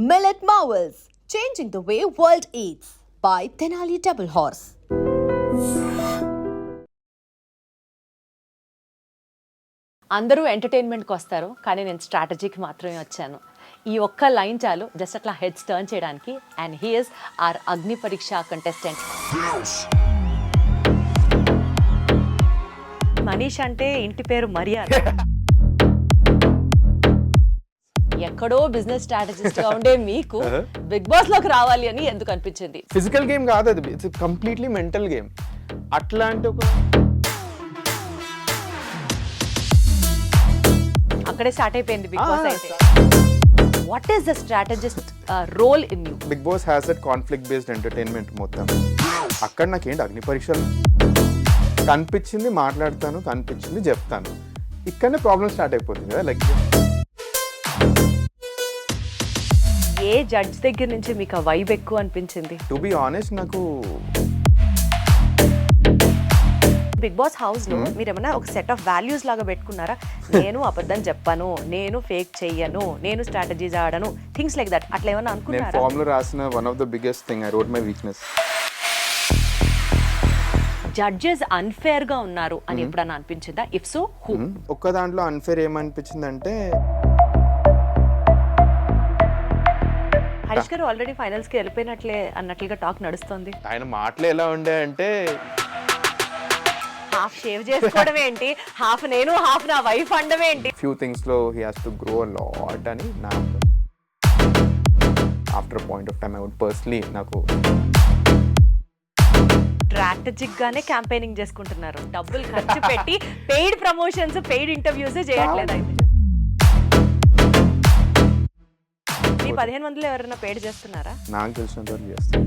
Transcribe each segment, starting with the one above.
Millet Marvels, changing the way world eats by Tenali Double Horse. అందరూ ఎంటర్టైన్మెంట్కి వస్తారు, కానీ నేను స్ట్రాటజీకి మాత్రమే వచ్చాను. ఈ ఒక్క లైన్ చాలు జస్ట్ అట్లా హెడ్స్ టర్న్ చేయడానికి. And he is our Agnipariksha contestant. Manish అంటే ఇంటి పేరు మర్యాద. ఎక్కడో బిజినెస్ స్ట్రాటజిస్ట్ గా ఉండే మీకు బిగ్ బాస్ లోకి రావాలి అని ఎందుకు అనిపించింది? ఫిజికల్ గేమ్ కాదు అది, ఇట్స్ కంప్లీట్లీ మెంటల్ గేమ్. అట్లాంటి ఒక అక్కడే స్టార్ట్ అయిపోయింది బిగ్ బాస్ అయితే. What is the strategist role in you? Bigg Boss has that conflict based entertainment మొత్తం. అక్కడ నాకేంటి అగ్ని పరీక్షలు కనిపించింది మాట్లాడతాను, కనిపించింది చెప్తాను. ఇక్కడనే ప్రాబ్లమ్ స్టార్ట్ అయిపోతుంది కదా. లైక్ ఏ జడ్జ్ దగ్గర నుంచి మీకు ఆ వైబ్ ఎక్కువ అనిపించింది? టు బి ఆనెస్ట్, నాకు బిగ్ బాస్ హౌస్ లో మీరు ఏమన్నా ఒక సెట్ ఆఫ్ వాల్యూస్ లాగా పెట్టుకున్నారా? నేను అబద్ధం చెప్పను, నేను ఫేక్ చెయ్యను, నేను స్ట్రాటజీస్ ఆడను, థింగ్స్ లైక్ దట్. అట్లా ఏమన్నా నేను అనుకున్నారా? ఫామ్ లో రాసిన one of the biggest thing I wrote my weakness. Judges unfair గా ఉన్నారు అని ఎప్పుడన్నా అనిపించిందా? If so who? ఒక్క దాంట్లో అన్ఫేర్ ఏమనిపించిందంటే, హరీష్ గారు ఆల్రెడీ ఫైనల్స్ కి వెళ్ళిపోయినట్లే అన్నట్లుగా టాక్ నడుస్తుంది. ఆయన మాటలు ఎలా ఉండే అంటే, హాఫ్ షేవ్ చేసుకోవడం ఏంటి, హాఫ్ నేను హాఫ్ నా వైఫ్ అండమే ఏంటి? ఫ్యూ థింగ్స్ లో he has to grow a lot అని నా after point of time I would personally నాకు స్ట్రాటజిక్ గానే క్యాంపెయినింగ్ చేసుకుంటున్నారు, డబ్బులు ఖర్చు పెట్టి పెయిడ్ ప్రమోషన్స్, పెయిడ్ ఇంటర్వ్యూస్ చేయట్లేదు. అయితే మీ 15 మందిలో ఎవరైనా పెయిడ్ చేస్తున్నారా? నాకు తెలిసినంత వరకు చేస్తాను.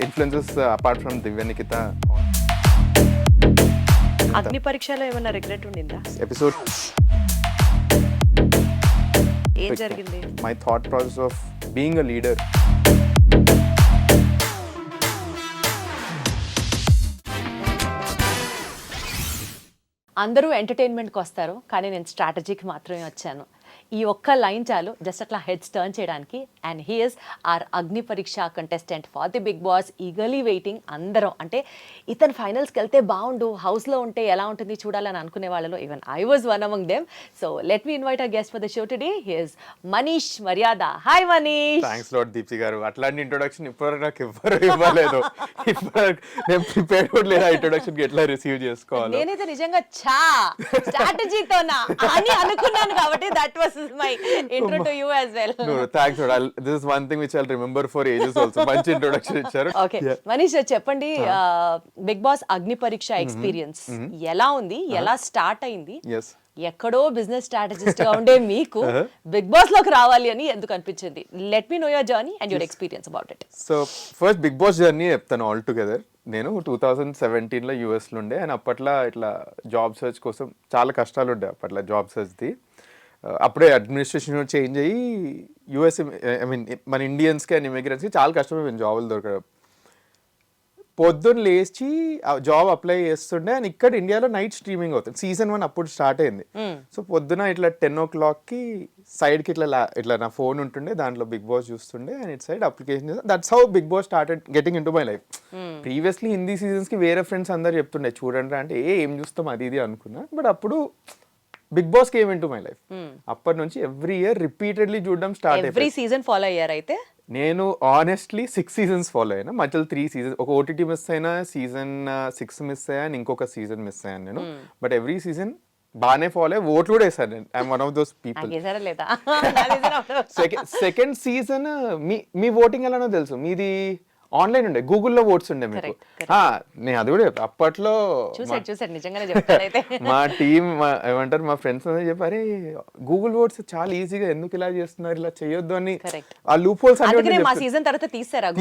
Influences apart from Divya Nikhita. అగ్ని పరీక్షలో ఏమైనా రిగ్రెట్ ఉండిందా? ఎపిసోడ్ ఏం జరిగింది? My thought process of being a leader. అందరూ ఎంటర్టైన్మెంట్కి వస్తారు, కానీ నేను స్ట్రాటజీకి మాత్రమే వచ్చాను. ఈ ఒక్క లైన్ చాలు జస్ట్ అట్లా హెడ్స్ టర్న్ చేయడానికి. And he is our Agnipariksha contestant for the Bigg Boss. Eagerly waiting అందరం. అంటే ఇతను ఫైనల్స్కి వెళ్తే బాగుండు, హౌస్లో ఉంటే ఎలా ఉంటుంది చూడాలని అనుకునే వాళ్ళలో even I was one among them. So let me invite our guest for the show today. He is Manish Maryada. Hi Manish. Thanks lot Deepthi garu. అట్లాంటి ఇంట్రొడక్షన్ ఇప్పటివరకు నాకు ఎవ్వరు ఇవ్వలేదు. నేను ప్రిపేర్ కూడా లేదా ఇంట్రొడక్షన్ ఎట్లా రిసీవ్ చేసుకోవాలి. నేనైతే నిజంగా స్ట్రాటజీతోనా అని అనుకున్నాను, కాబట్టి that was my intro to you as well. No, thanks. This is one thing which I'll remember for ages also. మంచి ఇంట్రొడక్షన్ ఇచ్చారు. ఓకే మనీష్ చెప్పండి, బిగ్ బాస్ అగ్ని పరీక్ష ఎక్స్పీరియన్స్ ఎలా ఉంది, ఎలా స్టార్ట్ అయింది? ఎక్కడో బిజినెస్ స్ట్రాటజిస్ట్ గా ఉండే మీకు బిగ్ బాస్ లోకి రావాలి అని ఎందుకు అనిపించింది? Let me know your journey and your experience about it. So first Bigg Boss journey చెప్తాను ఆల్ టుగెదర్. నేను 2017లో యూఎస్లో ఉండే. అండ్ అప్పట్లో ఇట్లా జాబ్ సర్చ్ కోసం చాలా కష్టాలు ఉండే అప్పట్లో జాబ్ సర్చ్ది. అప్పుడే అడ్మినిస్ట్రేషన్ చేంజ్ అయ్యి యూఎస్, ఐ మీన్ మన ఇండియన్స్కి అండ్ ఇమిగ్రెంట్స్కి చాలా కష్టమైపోయింది జాబులు దొరకడం. పొద్దున్న లేచి జాబ్ అప్లై చేస్తుండే. అండ్ ఇక్కడ ఇండియాలో నైట్ స్ట్రీమింగ్ అవుతుంది. సీజన్ 1 అప్పుడు స్టార్ట్ అయింది. సో పొద్దున ఇట్లా 10 o'clockకి సైడ్కి ఇట్లా నా ఫోన్ ఉంటుండే, దాంట్లో బిగ్ బాస్ చూస్తుండే. And it side application. That's how Bigg Boss started getting into my life. Previously Hindi సీజన్స్కి వేరే ఫ్రెండ్స్ అందరు చెప్తుండే చూడండి అంటే ఏం చూస్తాం అది ఇది అనుకున్నా. బట్ అప్పుడు Bigg Boss came into my life. అప్పటి నుంచి ఎవ్రీ ఇయర్ రిపీటెడ్లీ చూడడం స్టార్ట్ అయ్యింది. ఎవ్రీ సీజన్ ఫాలో అయ్యారు అయితే? నేను ఆనెస్ట్లీ 6 seasons ఫాలో అయినా. మధ్యలో 3 seasons, ఒక ఓటీటీ మిస్ అయినా, సీజన్ 6 మిస్ అయ్యాను, ఇంకొక సీజన్ మిస్ అయ్యాను నేను. బట్ ఎవ్రీ సీజన్ బాగానే ఫాలో అయ్యి ఓట్లు కూడా వేసాను నేను. I'm one of those people. Second season me voting ఎలానో తెలుసు, మీది ఆన్లైన్ ఉండే, గూగుల్లో ఓట్స్ ఉండే మీకు. నేను అది కూడా అప్పట్లో మా టీం ఏమంటారు, మా ఫ్రెండ్స్ అందరూ చెప్పారు, గూగుల్ ఓట్స్ చాలా ఈజీగా ఎందుకు ఇలా చేస్తున్నారు, ఇలా చేయొద్దు అని. ఆ లూప్ హోల్స్ తీసారు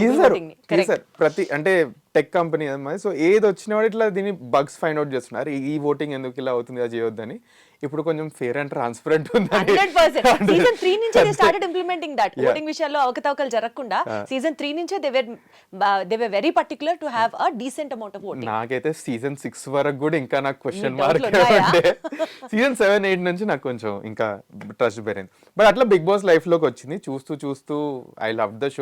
ప్రతి, అంటే టెక్ కంపెనీ అన్నమాట. సో ఏది వచ్చిన వాడు ఇట్లా దీన్ని బగ్స్ ఫైండ్ అవుట్ చేస్తున్నారు, ఈ ఓటింగ్ ఎందుకు ఇలా అవుతుంది, అది చేయొద్దని. ఇప్పుడు కొంచెం ఫేర్ అండ్ ట్రాన్స్పరెంట్ ఉంది. 100% సీజన్ 3 నుంచే they started implementing that. Voting విషయాల్లో అవకతవకలు జరగకుండా సీజన్ 3 నుంచే they were very particular to have a decent amount of voting. నాకైతే సీజన్ 6 వరకు కూడా ఇంకా నాకు క్వశ్చన్ మీ మార్క్ డౌట్లు ఉన్నాయా? ఉండే. సీజన్ 7, 8 నుంచి నాకు కొంచెం ఇంకా ట్రస్ట్ పెరిగింది. బట్ అట్లా బిగ్ బాస్ లైఫ్ లోకి వచ్చింది. చూస్తూ చూస్తూ ఐ లవ్ ద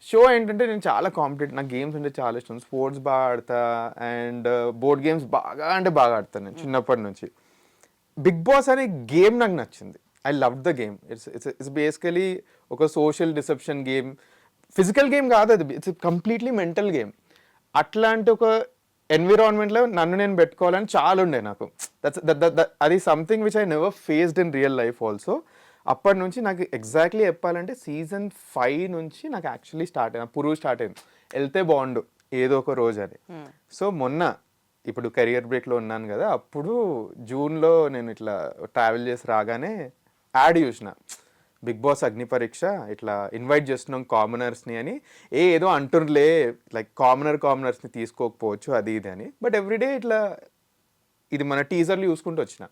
షో ఏంటంటే నేను చాలా కాంపిటేట్, నాకు గేమ్స్ అంటే చాలా ఇష్టం. స్పోర్ట్స్ బాగా ఆడతా అండ్ బోర్డ్ గేమ్స్ బాగా అంటే బాగా ఆడతాను నేను చిన్నప్పటి నుంచి. బిగ్ బాస్ అనే గేమ్ నాకు నచ్చింది. I love the game. It's basically ఒక social deception game. Physical game కాదు అది, ఇట్స్ కంప్లీట్లీ మెంటల్ గేమ్. అట్లాంటి ఒక ఎన్విరాన్మెంట్లో నన్ను నేను పెట్టుకోవాలని చాలా ఉండే నాకు. అది something which I never faced in real life also. అప్పటి నుంచి నాకు ఎగ్జాక్ట్లీ చెప్పాలంటే సీజన్ 5 నుంచి నాకు యాక్చువల్లీ స్టార్ట్ అయింది, పురుగు స్టార్ట్ అయింది, వెళ్తే బాగుండు ఏదో ఒక రోజు అని. సో మొన్న ఇప్పుడు కెరియర్ బ్రేక్లో ఉన్నాను కదా, అప్పుడు జూన్లో నేను ఇట్లా ట్రావెల్ చేసి రాగానే యాడ్ చూసిన, బిగ్ బాస్ అగ్నిపరీక్ష ఇట్లా ఇన్వైట్ చేస్తున్నాం కామనర్స్ని అని. ఏదో అంటుర్లే లైక్ కామనర్స్ని తీసుకోకపోవచ్చు అది ఇది అని. బట్ ఎవ్రీడే ఇట్లా ఇది మన టీజర్లు చూసుకుంటూ వచ్చిన.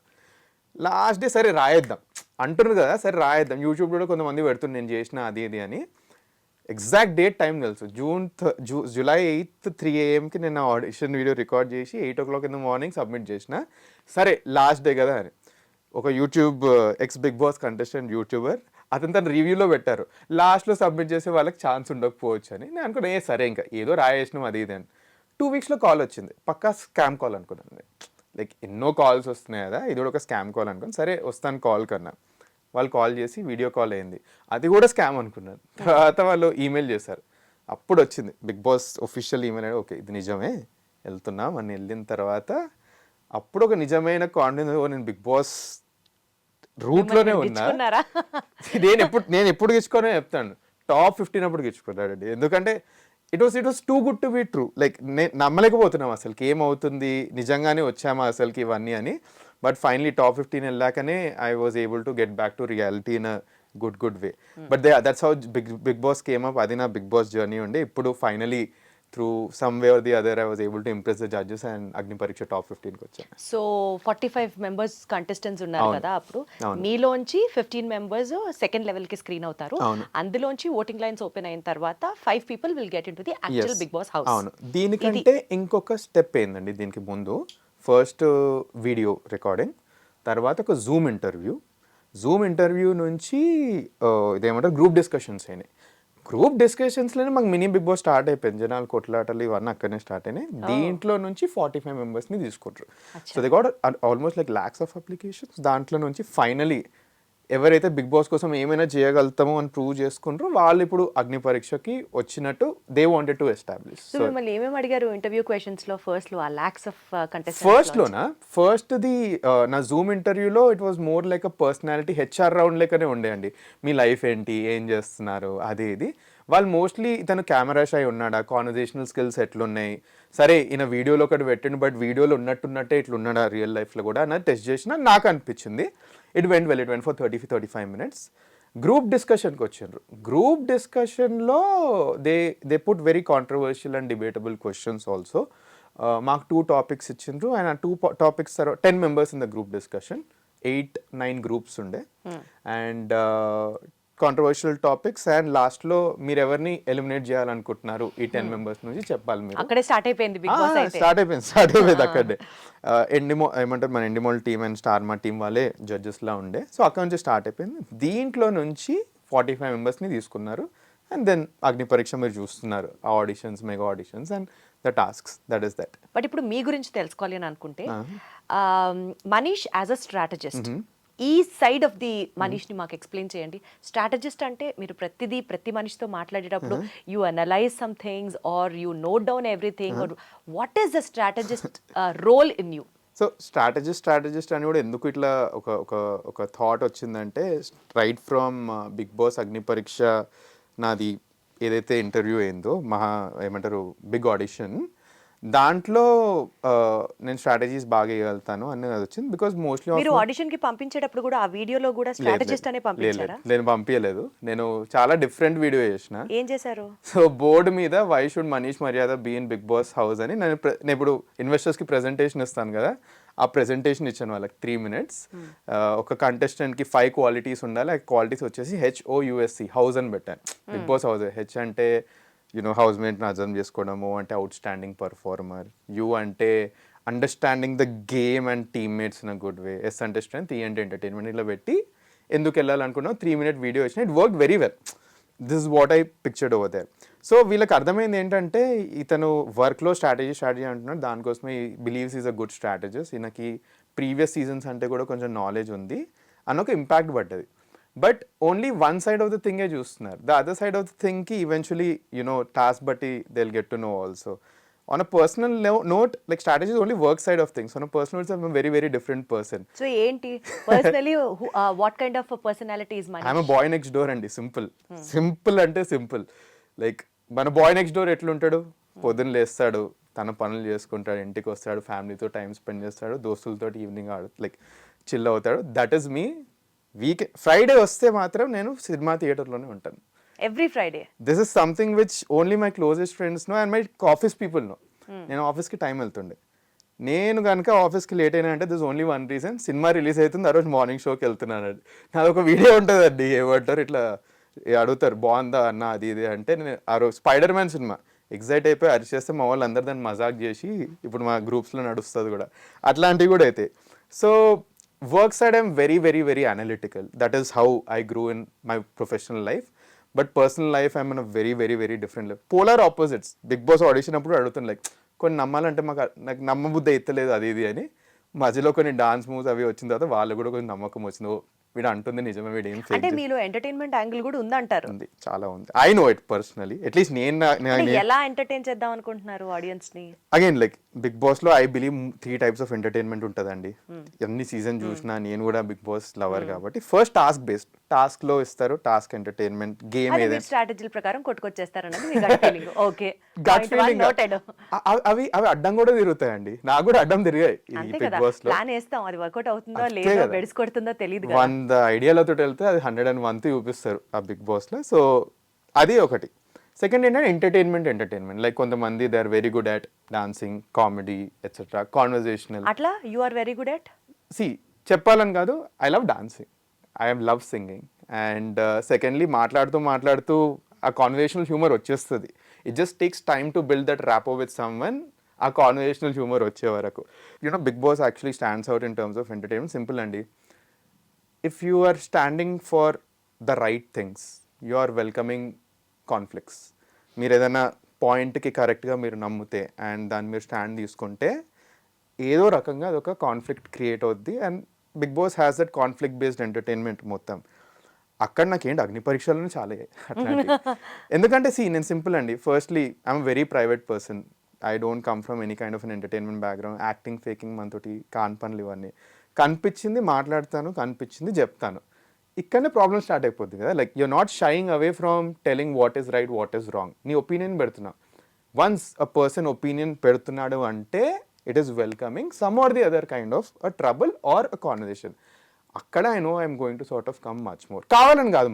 లాస్ట్ డే సరే రాయేద్దాం అంటున్నారు కదా, సరే రాయేద్దాం. యూట్యూబ్లో కూడా కొంతమంది పెడుతుంది నేను చేసిన అది ఇది అని. ఎగ్జాక్ట్ డేట్ టైం తెలుసు, జూలై 8 3 AM నేను ఆడిషన్ వీడియో రికార్డ్ చేసి 8 o'clock in the morning submit చేసిన. సరే లాస్ట్ డే కదా అని ఒక YouTube ex Bigg Boss contestant YouTuber అతను తన రివ్యూలో పెట్టారు, లాస్ట్లో సబ్మిట్ చేసే వాళ్ళకి ఛాన్స్ ఉండకపోవచ్చు అని. నేను అనుకున్నా సరే ఇంకా ఏదో రాయేసినాం అది ఇది అని. 2 weeksలో కాల్ వచ్చింది, పక్కా స్కామ్ కాల్ అనుకున్నాను. లైక్ ఎన్నో కాల్స్ వస్తున్నాయి కదా, ఇది కూడా ఒక స్కామ్ కాల్ అనుకుని సరే వస్తాను కాల్ కన్నా. వాళ్ళు కాల్ చేసి వీడియో కాల్ అయింది, అది కూడా స్కామ్ అనుకున్నాను. తర్వాత వాళ్ళు ఈమెయిల్ చేశారు, అప్పుడు వచ్చింది Bigg Boss official email. Okay ఇది నిజమే వెళ్తున్నాం అని వెళ్ళిన తర్వాత అప్పుడు ఒక నిజమైన కాన్ఫిడెన్స్, నేను బిగ్ బాస్ రూట్లోనే ఉన్నా. నేను ఎప్పుడు గెలుచుకోనే చెప్తాను, టాప్ 15 అప్పుడు గెలుచుకున్నాడండి. ఎందుకంటే it was too good to be true. Like నమ్మలేకపోతున్నాం అసలుకి ఏమవుతుంది, నిజంగానే వచ్చామా అసలుకి ఇవన్నీ అని. బట్ ఫైనలీ టాప్ 15 వెళ్ళాకనే I was able to get back to reality in a good way. But that's how Bigg Boss came up. అది నా బిగ్ బాస్ జర్నీ ఉండే. ఇప్పుడు finally through some way or the other I was able to impress the judges and Agnipariksha top 15కి వచ్చాను. So 45 members contestants ఉన్నారు కదా అప్పుడు, మీలోంచి 15 మెంబర్స్ సెకండ్ లెవెల్ కి స్క్రీన్ అవుతారు. అందులోంచి ఓటింగ్ లైన్స్ ఓపెన్ అయిన తర్వాత 5 people will get into the actual Bigg Boss house. అవును, దీనికంటే ఇంకొక స్టెప్ ఏందండి దీనికి ముందు. ఫస్ట్ వీడియో రికార్డింగ్, తర్వాత ఒక జూమ్ ఇంటర్వ్యూ నుంచి ఇదేమంటారు గ్రూప్ డిస్కషన్స్ అయినాయి. గ్రూప్ డిస్కషన్స్లోనే మాకు మినీ బిగ్ బాస్ స్టార్ట్ అయిపోయింది. జనాలు కొట్లాటలు ఇవన్నీ అక్కడనే స్టార్ట్ అయినాయి. దీంట్లో నుంచి 45 మెంబర్స్ని తీసుకుంటారు. So they got almost like lakhs of applications. దాంట్లో నుంచి ఫైనలీ ఎవరైతే బిగ్ బాస్ కోసం ఏమైనా చేయగలుగుతామో అని ప్రూవ్ చేసుకుంటారో వాళ్ళు ఇప్పుడు అగ్నిపరీక్షకి వచ్చినట్టు they wanted to establish. So మిమ్మల్ని ఏమేమి అడిగారు ఇంటర్వ్యూ క్వశ్చన్స్ లో ఫస్ట్ లో ఆ లాక్స్ ఆఫ్ కంటెస్టెంట్స్? ఫస్ట్ది నా జూమ్ ఇంటర్వ్యూలో it was more like a personality HR round లెక్కనే ఉండేయండి. మీ లైఫ్ ఏంటి, ఏం చేస్తున్నారు, అది ఇది. వాళ్ళు మోస్ట్లీ ఇతను కెమెరా షై ఉన్నాడా, కాన్వర్జేషనల్ స్కిల్స్ ఎట్లున్నాయి, సరే ఈయన వీడియోలో ఒకటి పెట్టండి బట్ వీడియోలో ఉన్నట్టే ఇట్లున్నాడా రియల్ లైఫ్లో కూడా అన్నది టెస్ట్ చేసిన నాకు అనిపించింది. It went for 35 minutes. Group డిస్కషన్కి వచ్చిండ్రు. గ్రూప్ డిస్కషన్లో they put very controversial and debatable questions also. మాకు 2 topics ఇచ్చిండ్రు అండ్ ఆ 2 topics 10 members in the group discussion, 8-9 groups ఉండే అండ్ కాంట్రవర్షియల్ టాపిక్స్. అండ్ లాస్ట్లో మీరు ఎవరిని ఎలిమినేట్ చేయాలనుకుంటున్నారు ఈ 10 members నుంచి చెప్పాలి మీరు. అక్కడే స్టార్ట్ అయిపోయింది బిగ్ బాస్ అయితే. స్టార్ట్ అయిపోయింది అక్కడే. ఏమంటారు మన ఎండిమోల్ టీమ్ అండ్ స్టార్మా టీమ్ వాళ్ళే జడ్జెస్లా ఉండే. సో అక్కడ నుంచి స్టార్ట్ అయిపోయింది. దీంట్లో నుంచి 45 members తీసుకున్నారు. అండ్ దెన్ అగ్నిపరీక్ష మీరు చూస్తున్నారు, ఆ auditions, mega auditions and the tasks, that is that. But ఇప్పుడు మీ గురించి తెలుసుకోవాలి అని అనుకుంటే, మనీష్ యాజ్ అ స్ట్రాటజిస్ట్, ఈ సైడ్ ఆఫ్ ది మనీష్ని మాకు ఎక్స్ప్లెయిన్ చేయండి. స్ట్రాటజిస్ట్ అంటే మీరు ప్రతి మనిషితో మాట్లాడేటప్పుడు you analyse some things are you note down everything, what is the strategist role in you? So strategist అని కూడా ఎందుకు ఇట్లా ఒక థాట్ వచ్చిందంటే, right from Bigg Boss Agnipariksha నాది ఏదైతే ఇంటర్వ్యూ అయిందో ఏమంటారు బిగ్ ఆడిషన్, దాంట్లో నేను స్ట్రాటజీస్ బాగా వేయగలుగుతాను అనేది వచ్చింది బికాస్ మోస్ట్లీ మీరు ఆడిషన్ కి పంపించేటప్పుడు కూడా ఆ వీడియోలో కూడా స్ట్రాటజిస్ట్ అనే పంపించారా? నేను పంపించలేదు. నేను చాలా డిఫరెంట్ వీడియో చేసిన. ఏం చేశారు? సో బోర్డు మీద why should Manish Maryada be in Bigg Boss house అని నేను ఇప్పుడు ఇన్వెస్టర్స్కి ప్రెజెంటేషన్ ఇస్తాను కదా, ఆ ప్రెజెంటేషన్ ఇచ్చాను వాళ్ళకి 3 minutes. ఒక కంటెస్టెంట్కి 5 క్వాలిటీస్ ఉండాలి. ఆ క్వాలిటీస్ వచ్చేసి HOUSE హౌస్ అని పెట్టాను. Bigg Boss house. హెచ్ అంటే హౌస్ మేట్ని అర్థం చేసుకోవడము, అంటే అవుట్ స్టాండింగ్ పర్ఫార్మర్. యూ అంటే understanding the game and teammates in a good way. S అంటే స్ట్రెంత్, ఈ అంటే ఎంటర్టైన్మెంట్. ఇలా పెట్టి ఎందుకు వెళ్ళాలనుకున్నావు 3 minute వీడియో వచ్చిన. It work very well. This is what I pictured over there. So వీళ్ళకి అర్థమైంది ఏంటంటే ఇతను వర్క్లో స్ట్రాటజీ అంటున్నాడు, దానికోసమే believes is a good strategist, ఈయనకి ప్రీవియస్ సీజన్స్ అంటే కూడా కొంచెం నాలెడ్జ్ ఉంది అని ఒక ఇంపాక్ట్ పడ్డది. But only one side of the థింగే చూస్తున్నారు. The other side of the థింగ్కి ఈవెన్చువలీ టాస్క్ బట్టి they will get to know also. On a personal note, like strategy is only work side of things. On a personal note, I'm a very, very different person. So, enti personally, what kind of a personality is Manish? I'm a boy next door and simple. Simple ante simple. Like, మన bye next door ఎట్లుంటాడు, పొద్దున్న లేస్తాడు, తన పనులు చేసుకుంటాడు, ఇంటికి వస్తాడు, ఫ్యామిలీతో time spend చేస్తాడు, దోస్తులతో ఈవినింగ్ లైక్ చిల్ అవుతాడు. That is me. ఫ్రైడే వస్తే మాత్రం నేను సినిమా థియేటర్లోనే ఉంటాను. Every Friday. This is something which only my closest friends know and my office people know. నేను ఆఫీస్కి టైం వెళ్తుండే. నేను కనుక ఆఫీస్కి లేట్ అయినా అంటే this only one reason, cinema release అవుతుంది, ఆ రోజు మార్నింగ్ షోకి వెళ్తున్నాను. నాది ఒక వీడియో ఉంటుందండి, ఏమంటారు ఇట్లా అడుగుతారు బాగుందా అన్న అది ఇది అంటే, నేను ఆ రోజు స్పైడర్ మ్యాన్ సినిమా ఎగ్జైట్ అయిపోయి అరిచేస్తే మా వాళ్ళు అందరు దాన్ని మజాక్ చేసి ఇప్పుడు మా గ్రూప్స్లో నడుస్తుంది కూడా, అట్లాంటివి కూడా అయితే. So work side I'm very very very analytical. That is how I grew in my professional life. But personal life I'm in a very very very different life. Polar opposites. Bigg Boss audition అప్పుడు అడుగుతాను like కొన్ని నమ్మాలంటే నాకు నమ్మబుద్ధి అవుతలేదు అది ఇది అని. మధ్యలో కొన్ని డాన్స్ మూవ్స్ అవి వచ్చిన తర్వాత వాళ్ళు కూడా కొంచెం నమ్మకం వచ్చింది, వీడు అంటుంది నిజమే, వీడు ఏం అంటే మీలో ఎంటర్టైన్మెంట్ యాంగిల్ కూడా ఉందంటారు. ఉంది, చాలా ఉంది. I know it personally. At least నేను ఎలా ఎంటర్టైన్ చేద్దాం అనుకుంటున్నారు ఆడియన్స్ ని? అగైన్ లైక్ బిగ్ బాస్ లో I believe 3 types of entertainment ఉంటుందండి. ఎన్ని సీజన్ చూసినా నేను కూడా బిగ్ బాస్ లవర్ కాబట్టి ఫస్ట్ టాస్క్ బేస్డ్. టాస్క్ లో ఇస్తారు, టాస్క్ ఎంటర్టైన్మెంట్ గేమ్ ఏదైనా స్ట్రాటజీల ప్రకారం కొట్టుకొచ్చేస్తారు అన్నది మీ gut feeling. Okay, gut feeling. అవి అడ్డం కూడా తిరుగుతాయండి, నాకు కూడా అడ్డం తిరిగాయి బిగ్ బాస్ లో. ప్లాన్ వేస్తాం, అది వర్కౌట్ అవుతుందో లేదో బెడ్స్ కొడుతుందో తెలియదు. 100 ఐడియాలతో వెళ్తే అది 101 చూపిస్తారు ఆ బిగ్ బాస్ లో. సో అది ఒకటి. సెకండ్ ఏంటంటే ఎంటర్టైన్మెంట్ లైక్ కొంతమంది they are very good at dancing, comedy etcetera, conversational. అట్లా you are very good at చెప్పాలని కాదు, I love dancing, I love singing. And secondly మాట్లాడుతూ ఆ కాన్వర్జేషనల్ హ్యూమర్ వచ్చేస్తుంది. It just takes time to build that rapport with someone. ఆ conversational humour వచ్చే వరకు Bigg Boss actually stands out in terms of entertainment. Simple అండి. If you are standing for the right things, you are welcoming conflicts. మీరు ఏదైనా పాయింట్కి కరెక్ట్గా మీరు నమ్మితే అండ్ దాన్ని మీరు స్టాండ్ తీసుకుంటే ఏదో రకంగా అదొక కాన్ఫ్లిక్ట్ క్రియేట్ అవుద్ది. And Bigg Boss has that conflict based entertainment మొత్తం. అక్కడ నాకేంటి అగ్నిపరీక్షలను చాలా అట్లాంటి. ఎందుకంటే నేను సింపుల్ అండి. Firstly I'm very private person. I don't come from any kind of an entertainment background. Acting, faking మనతోటి కాని పనులు ఇవన్నీ. కనిపించింది మాట్లాడతాను, కనిపించింది చెప్తాను. ఇక్కడనే ప్రాబ్లమ్ స్టార్ట్ అయిపోద్ది కదా. Like you're not shying away from telling what is right, what is wrong. నీ ఒపీనియన్ పెడుతున్నావు. వన్స్ అ పర్సన్ ఒపీనియన్ పెడుతున్నాడు అంటే it is welcoming some or the other kind of a trouble or a conversation. అక్కడ I know I'm going to sort of come much more. కావాలని కాదు,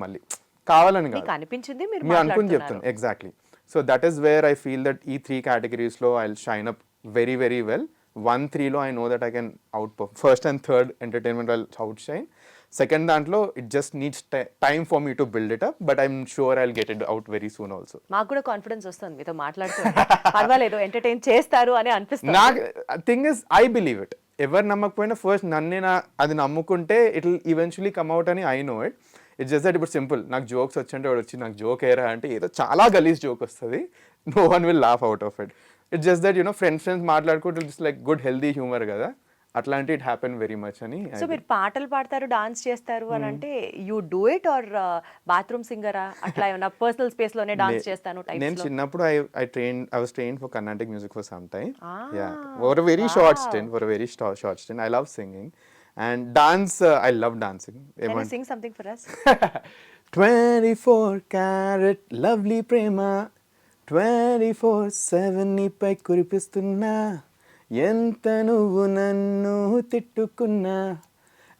అనిపించింది మీరు అనుకుని చెప్తాను. Exactly. So that is where I feel that ఈ 3 categories I will shine up very very well. 1, 3లో I know that I can outperform. First and third entertainment I will outshine. Second దాంట్లో it just needs time for me to build it up, but I'm sure I will get it out very soon also. మాకు కూడా confidence వస్తుంది మీతో మాట్లాడుతూ. పర్వాలేదు, entertain చేస్తారు అని అనిపిస్తుంది. నాకు thing is I believe it. ఎవరు నమ్మకపోయినా ఫస్ట్ అది నమ్ముకుంటే it will eventually come out అని I know it. It's just that ఇప్పుడు సింపుల్. నాకు జోక్స్ వచ్చంటే వాడు వచ్చి నాకు జోక్ ఏరా అంటే ఏదో చాలా గలీజ్ జోక్ వస్తుంది. No one will laugh out of it. It's just that friends మాట్లాడుకుంటే it's like good healthy humour కదా, అట్లాంటి ఇట్ హ్యాపెన్ వెరీ మచ్ అని. సో మీరు పాటలు పాడతారు, డాన్స్ చేస్తారు అని అంటే you do it or bathroom సింగరా? అట్లా ఏమన్నా పర్సనల్ స్పేస్ లోనే డాన్స్ చేస్తాను టైప్స్ లో? నేను చిన్నప్పుడు I was trained for Carnatic music for some time. For a very short stint. I love singing and dance. I love dancing. Can you sing something for us? 24 karat lovely prema 24/7 నీపై కురిపిస్తున్నా, ఎంత నువ్వు నన్ను తిట్టుకున్నా,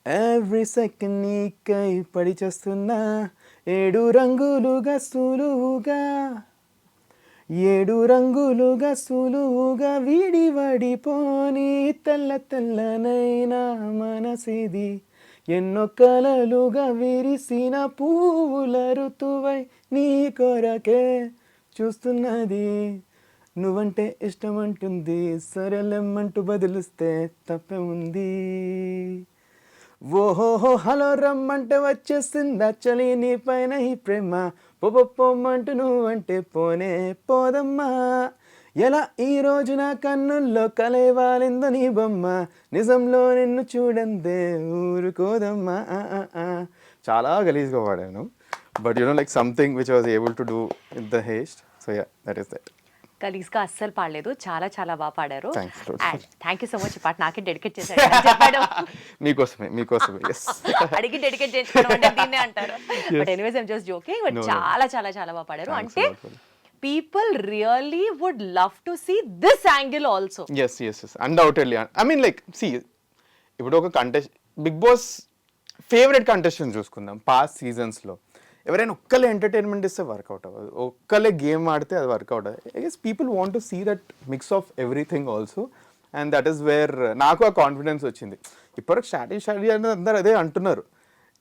every second నీకై పడి చేస్తున్నా, 7 రంగులుగా సులువుగా, 7 రంగులుగా సులువుగా విడివడిపోని తెల్ల తెల్లనైనా మనసిది, ఎన్నో కలలుగా విరిసిన పువ్వుల ఋతువై నీ కొరకే చూస్తున్నది, నువ్వంటే ఇష్టమంటుంది, సరేలేమ్మంటూ బదిలిస్తే తప్పే ఉంది. ఓహోహో హలో రమ్మంటే వచ్చేసిందా చలి నీ పైన ఈ ప్రేమ, పొమ్మంటూ నువ్వంటే పోనే పోదమ్మా, ఎలా ఈ రోజు నా కన్నుల్లో కలవాలిందో నీ బొమ్మ, నిజంలో నిన్ను చూడందే ఊరుకోదమ్మా. చాలా గలీజ్గా పాడాను, but like something which was able to do in the haste. So ya, that is that. గలీజ్గా అస్సలు పాడలేదు, చాలా చాలా బాగా పాడారు. Thanks, Lord. And thank you so much. ఈ పాట నాకే డెడికేట్ చేశాడు అని చెప్పాడు. మీకోసమే ఎస్. అడిగి డెడికేట్ చేసుకోవడం అంటే దీన్నే అంటారు. But anyways I'm just joking. But No, no. చాలా చాలా చాలా బాగా పాడారు. Thanks అంటే a lot, Lord. People really would love to see this angle also. Yes undoubtedly. I mean like see, ఇప్పుడు ఒక బిగ్ బాస్ ఫేవరెట్ కంటెస్టెంట్ చూసుకుందాం past సీజన్స్లో, ఎవరైనా ఒక్కలే ఎంటర్టైన్మెంట్ ఇస్తే వర్కౌట్ అవ్వదు, ఒక్కలే గేమ్ ఆడితే అది వర్కౌట్ అవ్వదు. I guess people want to see that mix of everything also, and that is where నాకు ఆ కాన్ఫిడెన్స్ వచ్చింది. ఇప్పటికి స్ట్రాటజీ అని అందరూ అదే అంటున్నారు.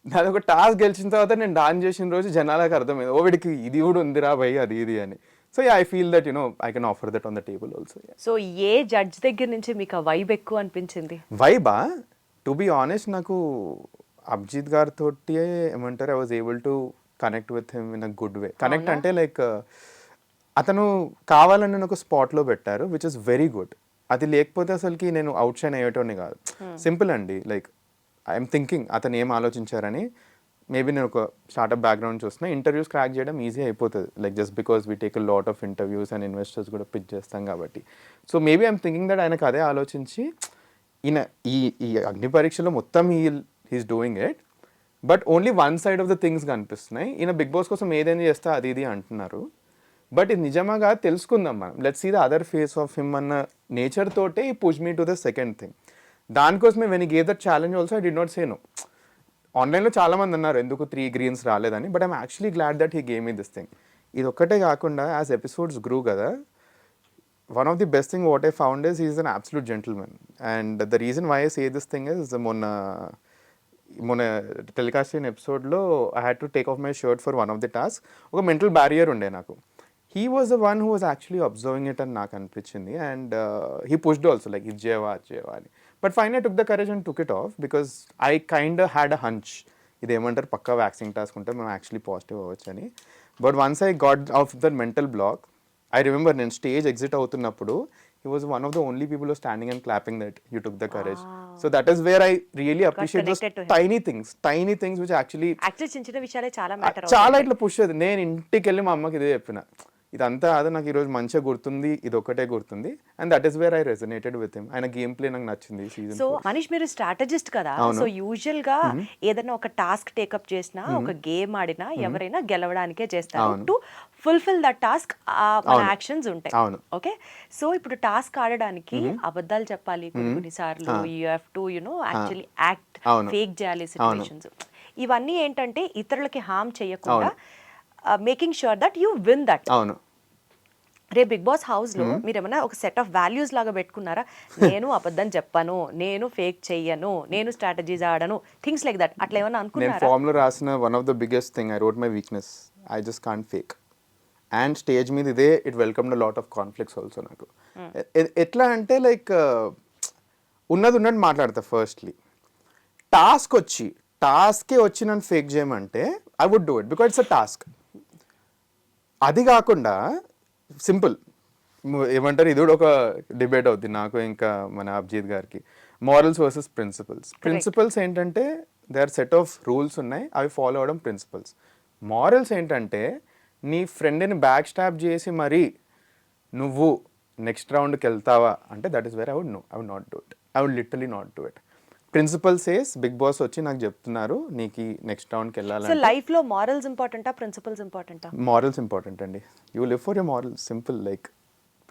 నాది ఒక టాస్క్ గెలిచిన తర్వాత నేను డాన్స్ చేసిన రోజు జనాలకు అర్థమైంది, ఓ వీడికి ఇది కూడా ఉందిరా భయ్ అది ఇది అని. So I feel that I can offer that on the table also. So A judge దగ్గర నుంచి మీకు ఆ వైబ్ ఎక్కువ అనిపించింది? వైబా, టు బి ఆనెస్ట్ నాకు అభిజిత్ గారితో ఏమంటారు, I was able to connect with him in a good way. Connect అంటే లైక్ అతను కావాలని నేను ఒక స్పాట్లో పెట్టారు, విచ్ ఇస్ వెరీ గుడ్. అది లేకపోతే అసలుకి నేను అవుట్ షైన్ అయ్యేటోని కాదు. సింపుల్ అండి, లైక్ ఐఎమ్ థింకింగ్ అతను ఏం ఆలోచించారని. మేబీ నేను ఒక స్టార్ట్అప్ బ్యాక్గ్రౌండ్ చూస్తున్నా, ఇంటర్వ్యూస్ క్రాక్ చేయడం ఈజీ అయిపోతుంది, like just because we take a lot of interviews and investors కూడా పిచ్ చేస్తాం కాబట్టి. So maybe I'm thinking that ఆయనకు అదే ఆలోచించి ఈయన ఈ అగ్ని పరీక్షలో మొత్తం he is doing it, but only one side of the things కనిపిస్తున్నాయి. ఈయన బిగ్ బాస్ కోసం ఏదైనా చేస్తే అది ఇది అంటున్నారు, బట్ ఇది నిజమాగా తెలుసుకుందాం మనం. Let's see the other face of him అన్న నేచర్ తోటే ఈ push me to the second thing. దానికోసమే when he gave that challenge also I did not say no. ఆన్లైన్లో చాలామంది అన్నారు ఎందుకు 3 greens రాలేదని, but I'm actually glad that he gave me this thing. ఇది ఒక్కటే కాకుండా యాజ్ ఎపిసోడ్స్ గ్రూ కదా, one of the best thing what I found is he's an absolute gentleman, and the reason why I say this thing is మొన్న telecast అయిన ఎపిసోడ్లో I had to take off my shirt for one of the task. ఒక mental barrier ఉండే నాకు. He was the one who was actually observing it అని నాకు అనిపించింది, and he pushed also like ఇది చేయవా అని. But fine I took the courage and took it off because I kind had a hunch, ఇదేమంటారు పక్కా వ్యాక్సింగ్ టాస్క్ ఉంటే మేము యాక్చువల్లీ పాజిటివ్ అవ్వచ్చు అని. But once I got of the mental block, I remember నేను స్టేజ్ ఎగ్జిట్ అవుతున్నప్పుడు he was one of the only people who was standing and clapping that you took the courage. So that is where I really appreciate those tiny things which actually చిన్న చిన్న విషయాలే చాలా matter చాలా ఇట్లా push అయ్యేది. నేను ఇంటికి వెళ్ళి మా అమ్మకి ఇదే చెప్పిన, ఇదంతా అదే నాకు ఈరోజు మంచిగా గుర్తుంది, ఇది ఒకటే గుర్తుంది, and that is where I resonated with him. ఆయన గేమ్ ప్లే నాకు నచ్చింది సీజన్. సో మనీష్ మీరు స్ట్రాటజిస్ట్ కదా, సో యూజువల్ గా ఏదైనా ఒక టాస్క్ టేకప్ చేసినా ఒక గేమ్ ఆడినా ఎవరైనా గెలవడానికే చేస్తారు, టు ఫుల్ఫిల్ దట్ టాస్క్ మన యాక్షన్స్ ఉంటాయి. ఓకే, సో ఇప్పుడు టాస్క్ ఆడడానికి అబద్ధాలు చెప్పాలి కొన్నిసార్లు, you have to actually act, fake చేయాలి సిచ్యువేషన్స్. ఇవన్నీ ఏంటంటే ఇతరులకి హార్మ్ చేయకుండా making sure that you win that. అవును, రేపు బిగ్ బాస్ హౌస్ లో మీరు ఏమైనా ఒక సెట్ ఆఫ్ వాల్యూస్ లాగా పెట్టుకున్నారా? నేను అబద్ధం చెప్పను, నేను ఫేక్ చెయ్యను, నేను స్ట్రాటజీస్ ఆడను, థింగ్స్ లైక్ దట్, అట్లా ఏమైనా అనుకున్నారా? నేను ఫామ్ లో రాసిన one of the biggest thing I wrote my weakness, I just can't fake. And stage మీద ఇదే it welcome the lot of conflicts also నాకు. ఎట్లా అంటే లైక్ ఉన్నది ఉన్నట్టు మాట్లాడతా. ఫస్ట్లీ టాస్కే వచ్చి నన్ను ఫేక్ చేయమంటే I would do it because it's a task. అది కాకుండా సింపుల్ ఏమంటారు, ఇది కూడా ఒక డిబేట్ అవుతుంది నాకు ఇంకా మన అభిజిత్ గారికి. మారల్స్ వర్సెస్ ప్రిన్సిపల్స్ ఏంటంటే they are set of rules ఉన్నాయి, అవి ఫాలో అవడం ప్రిన్సిపల్స్. మారల్స్ ఏంటంటే నీ ఫ్రెండ్ని బ్యాక్ స్టాప్ చేసి మరీ నువ్వు నెక్స్ట్ రౌండ్కి వెళ్తావా అంటే that is where I would not do it. I would literally not do it. Principle says Bigg Boss వచ్చి నాకు చెప్తున్నారు నీకు నెక్స్ట్ రౌండ్కి సో వెళ్ళాలంటే లైఫ్ లో మారల్స్ ఇంపార్టెంటా, ప్రిన్సిపల్స్ ఇంపార్టెంటా? మారల్స్ ఇంపార్టెంట్ అండి. You live for your morals, simple. Like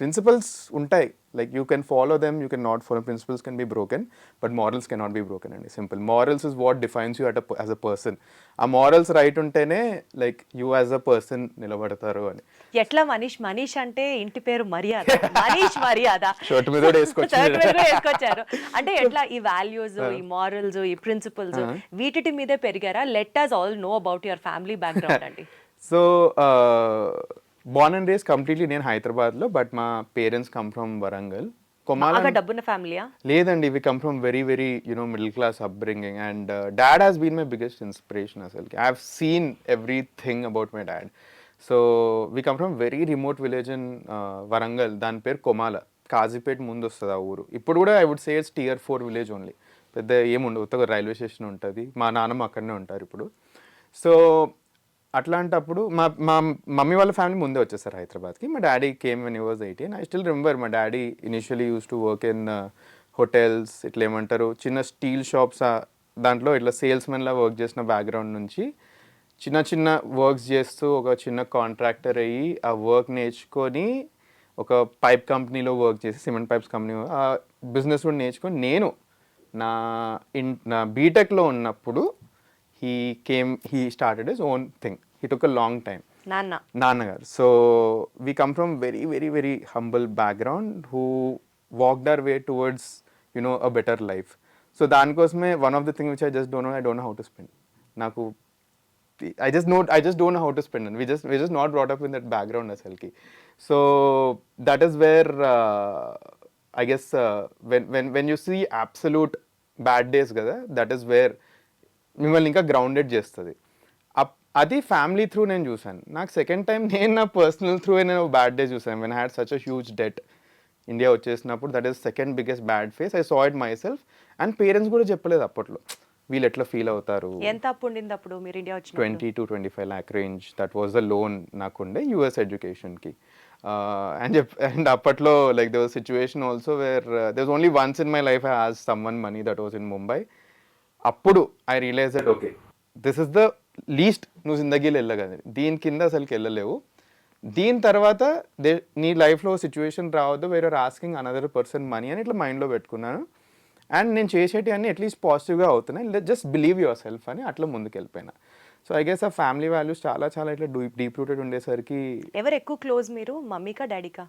principles ఉంటాయి, like you can follow them, you can not follow. Principles can be broken but morals can not be broken అండి, simple. Morals is what defines you as a person. ఆ morals right ఉంటేనే like you as a person నిలబడతారు అని. ఎట్లా మనీష్ అంటే ఇంటి పేరు మర్యాద, మనీష్ మర్యాద షర్ట్ మీద కూడా వేసుకొచ్చారు. అంటే ఎట్లా ఈ వాల్యూస్, ఈ మారల్స్, ఈ ప్రిన్సిపల్స్ వీటి మీదే పెరిగారా? Let us all know about your family background అండి. So born and raised completely నేను హైదరాబాద్లో, బట్ మా పేరెంట్స్ కమ్ ఫ్రమ్ వరంగల్. బాగా డబ్బున్న ఫ్యామిలీయా? లేదండి, we come from very very middle class upbringing. And dad has been my biggest inspiration అసలుకి. I have seen everything about my dad. So we come from very remote village in Warangal, దాని పేరు కొమాల. కాజీపేట ముందు వస్తుంది ఆ ఊరు. ఇప్పుడు కూడా I would say it's Tier 4 village only. పెద్ద ఏముండదు, ఒక రైల్వే స్టేషన్ ఉంటుంది. మా నాన్నమ్మ అక్కడనే ఉంటారు ఇప్పుడు. సో అట్లాంటప్పుడు మా మా మమ్మీ వాళ్ళ ఫ్యామిలీ ముందే వచ్చేసారు హైదరాబాద్కి. మా daddy came when he was 18. I still remember మా daddy initially use to work in hotels, ఇట్లా ఏమంటారు చిన్న స్టీల్ షాప్స్, దాంట్లో ఇట్లా సేల్స్మెన్లా వర్క్ చేసిన బ్యాక్గ్రౌండ్ నుంచి చిన్న చిన్న వర్క్స్ చేస్తూ ఒక చిన్న కాంట్రాక్టర్ అయ్యి ఆ వర్క్ నేర్చుకొని ఒక పైప్ కంపెనీలో వర్క్ చేసి, సిమెంట్ పైప్స్ కంపెనీ, ఆ బిజినెస్ కూడా నేర్చుకొని నేను నా బీటెక్లో ఉన్నప్పుడు he started his own thing. He took a long time. నాన్నగారు. So we come from very very very humble background who walked our way towards a better life. So దానికోసమే one of the things which I just don't know, I don't know how to spend. నాకు I just don't know how to spend, and we're just not brought up in that background asalki. So that is where I guess when you see absolute bad days kada, that is where మిమ్మల్ని ఇంకా grounded చేస్తుంది. అది family through నేను చూసాను. నాకు second time నేను నా personal through నేను బ్యాడ్ డే చూసాను. When I had such a huge debt India వచ్చేసినప్పుడు. That is second biggest bad phase. I saw it myself. And parents కూడా చెప్పలేదు అప్పట్లో వీళ్ళు ఎట్లా ఫీల్ అవుతారు. ఎంత అప్పు ఉండింది అప్పుడు మీరు ఇండియా వచ్చి? 20 to 25 lakh range. That was the loan నాకుండే US ఎడ్యుకేషన్కి. అండ్ అప్పట్లో like they was situation also where they was only once in my life I asked someone money, that was in Mumbai. అప్పుడు I realise that okay this is the least నువ్వు జిందగీలో వెళ్ళగలదు, దీని కింద అసలుకి వెళ్ళలేవు. దీని తర్వాత నీ లైఫ్లో సిచ్యువేషన్ రావద్దు వేరే ఆస్కింగ్ అనదర్ పర్సన్ మనీ అని ఇట్లా మైండ్లో పెట్టుకున్నాను. అండ్ నేను చేసేటి అన్నీ అట్లీస్ట్ పాజిటివ్గా అవుతున్నాయి, జస్ట్ బిలీవ్ యువర్ సెల్ఫ్ అని అట్లా ముందుకు వెళ్ళిపోయినా. సో ఐ గెస్ ఆ ఫ్యామిలీ వాల్యూస్ చాలా చాలా ఇట్లా డీప్ రూటెడ్ ఉండేసరికి. ఎవరు ఎక్కువ క్లోజ్ మీరు, మమ్మీకా డాడీకా?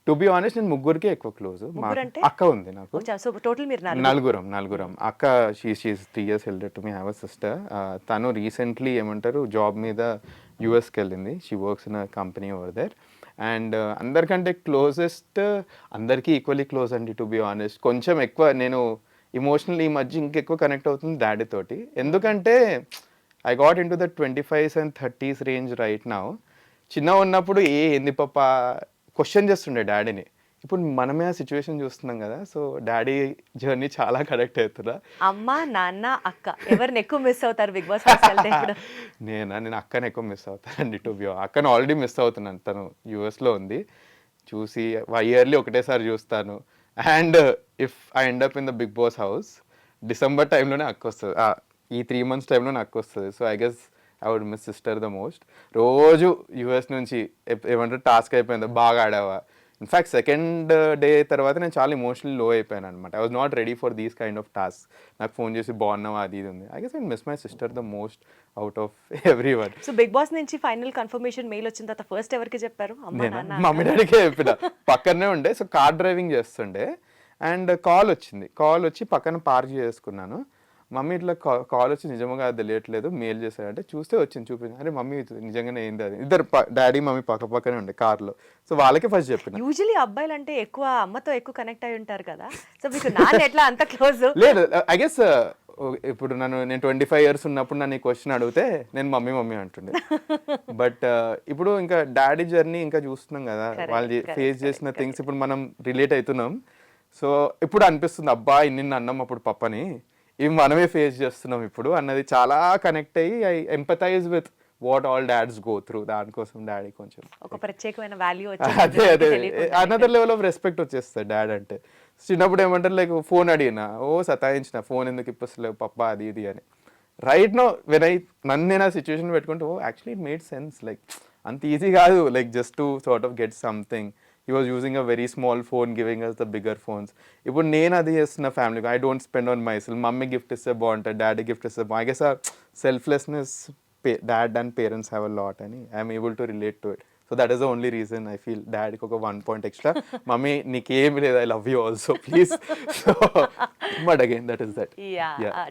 టు బి ఆనెస్ట్ నేను ముగ్గురికి ఎక్కువ క్లోజ్. అక్క ఉంది నాకు. సో టోటల్ మీరు నలుగురం. అక్క she is 3 years elder to me. I have a sister. తను రీసెంట్లీ ఏమంటారు జాబ్ మీద యూఎస్కి వెళ్ళింది. She works in a company over there. And అందరికంటే క్లోజెస్ట్, అందరికీ ఈక్వల్లీ క్లోజ్ అండి టు బి ఆనెస్ట్. కొంచెం ఎక్కువ నేను ఇమోషనల్ ఈ మధ్య ఇంకెక్కువ కనెక్ట్ అవుతుంది డాడీ తోటి. ఎందుకంటే I got into the 25s and 30s range right now. చిన్న ఉన్నప్పుడు ఏంది పాప క్వశ్చన్ చేస్తుండే డాడీని. ఇప్పుడు మనమే ఆ సిచ్యువేషన్ చూస్తున్నాం కదా. సో డాడీ జర్నీ చాలా కరెక్ట్ అవుతుందా. అమ్మ నాన్న అక్క ఎవరిని ఎక్కువ మిస్ అవుతారు బిగ్ బాస్? నేను అక్కని ఎక్కువ మిస్ అవుతానండి టు బి. అక్కను ఆల్రెడీ మిస్ అవుతున్నాను, తను యూఎస్లో ఉంది. చూసి ఇయర్లీ ఒకటేసారి చూస్తాను. And if I end up in the Bigg Boss house December టైంలోనే అక్క వస్తుంది, ఈ 3 months టైంలో నాకు వస్తుంది. So I guess I would miss sister the most. రోజు యూఎస్ నుంచి ఏమంటారు టాస్క్ అయిపోయింది, బాగా ఆడావా. ఇన్ఫ్యాక్ట్ సెకండ్ డే తర్వాత నేను చాలా ఇమోషనల్ లో అయిపోయాను అనమాట. I was not ready for these kind of task. నాకు ఫోన్ చేసి బాగున్నావా అది ఇది ఉంది. I guess I miss my sister the most out of every one. So Bigg Boss నుంచి ఫైనల్ కన్ఫర్మేషన్ మెయిల్ వచ్చిన తర్వాత ఫస్ట్ ఎవరికి చెప్పారు? మమ్మీ డాడీకే చెప్పిన. పక్కనే ఉండే, సో కార్ డ్రైవింగ్ చేస్తుండే. అండ్ కాల్ వచ్చి పక్కన పార్క్ చేసుకున్నాను. మమ్మీ ఇట్లా కాల్ వచ్చి నిజంగా అది తెలియట్లేదు, మెయిల్ చేశారంటే చూస్తే వచ్చింది, చూపింది. అరే మమ్మీ నిజంగానే ఏంది అది. ఇద్దరు డాడీ మమ్మీ పక్కనే ఉండే కార్లో. సో వాళ్ళకే ఫస్ట్ చెప్పిన. యూజువల్లీ అబ్బాయిలు అంటే ఎక్కువ అమ్మతో ఎక్కువ కనెక్ట్ అయి ఉంటారు కదా. సో మీకు నాన్న ఎట్లా అంత క్లోజ్? లేదు, ఐ గెస్ ఇప్పుడు నేను 25 years ఉన్నప్పుడు నన్ను ఈ క్వశ్చన్ అడిగితే నేను మమ్మీ అంటుండే. బట్ ఇప్పుడు ఇంకా డాడీ జర్నీ ఇంకా చూస్తున్నాం కదా, వాళ్ళు ఫేస్ చేసిన థింగ్స్ ఇప్పుడు మనం రిలేట్ అవుతున్నాం. సో ఇప్పుడు అనిపిస్తుంది అబ్బా ఇన్ని అన్నం అప్పుడు పప్పని, ఇవి మనమే ఫేస్ చేస్తున్నాం ఇప్పుడు అన్నది చాలా కనెక్ట్ అయ్యి I empathise with what all dads go through. దానికోసం డాడీ కొంచెం ఒక ప్రత్యేకమైన వాల్యూ అదే అదే అనదర్ లెవెల్ ఆఫ్ రెస్పెక్ట్ వచ్చేస్తుంది డాడ్ అంటే. చిన్నప్పుడు ఏమంటారు లైక్ ఫోన్ అడిగినా సతాయించిన, ఫోన్ ఎందుకు ఇప్పలేవు పప్ప అది ఇది అని. రైట్ నో వెన్ నన్ను నేను ఆ సిచ్యువేషన్ పెట్టుకుంటే actually it made sense. Like అంత ఈజీ కాదు like just to sort of get something. He was using a very small phone giving us the bigger phones. ఇప్పుడు నేను అది చేస్తున్న ఫ్యామిలీకి, I don't spend on myself. Mummy gift ఇస్తే బాగుంటుంది, daddy gift ఇస్తే బాగుంటుంది. ఐ గెస్ ఆ selflessness dad and parents have a lot అని I'm able to relate to it. So that is the only reason I feel డాడీకి ఒక 1 point extra. Mummy నీకేమి లేదు, I love you also please. So but again that is that.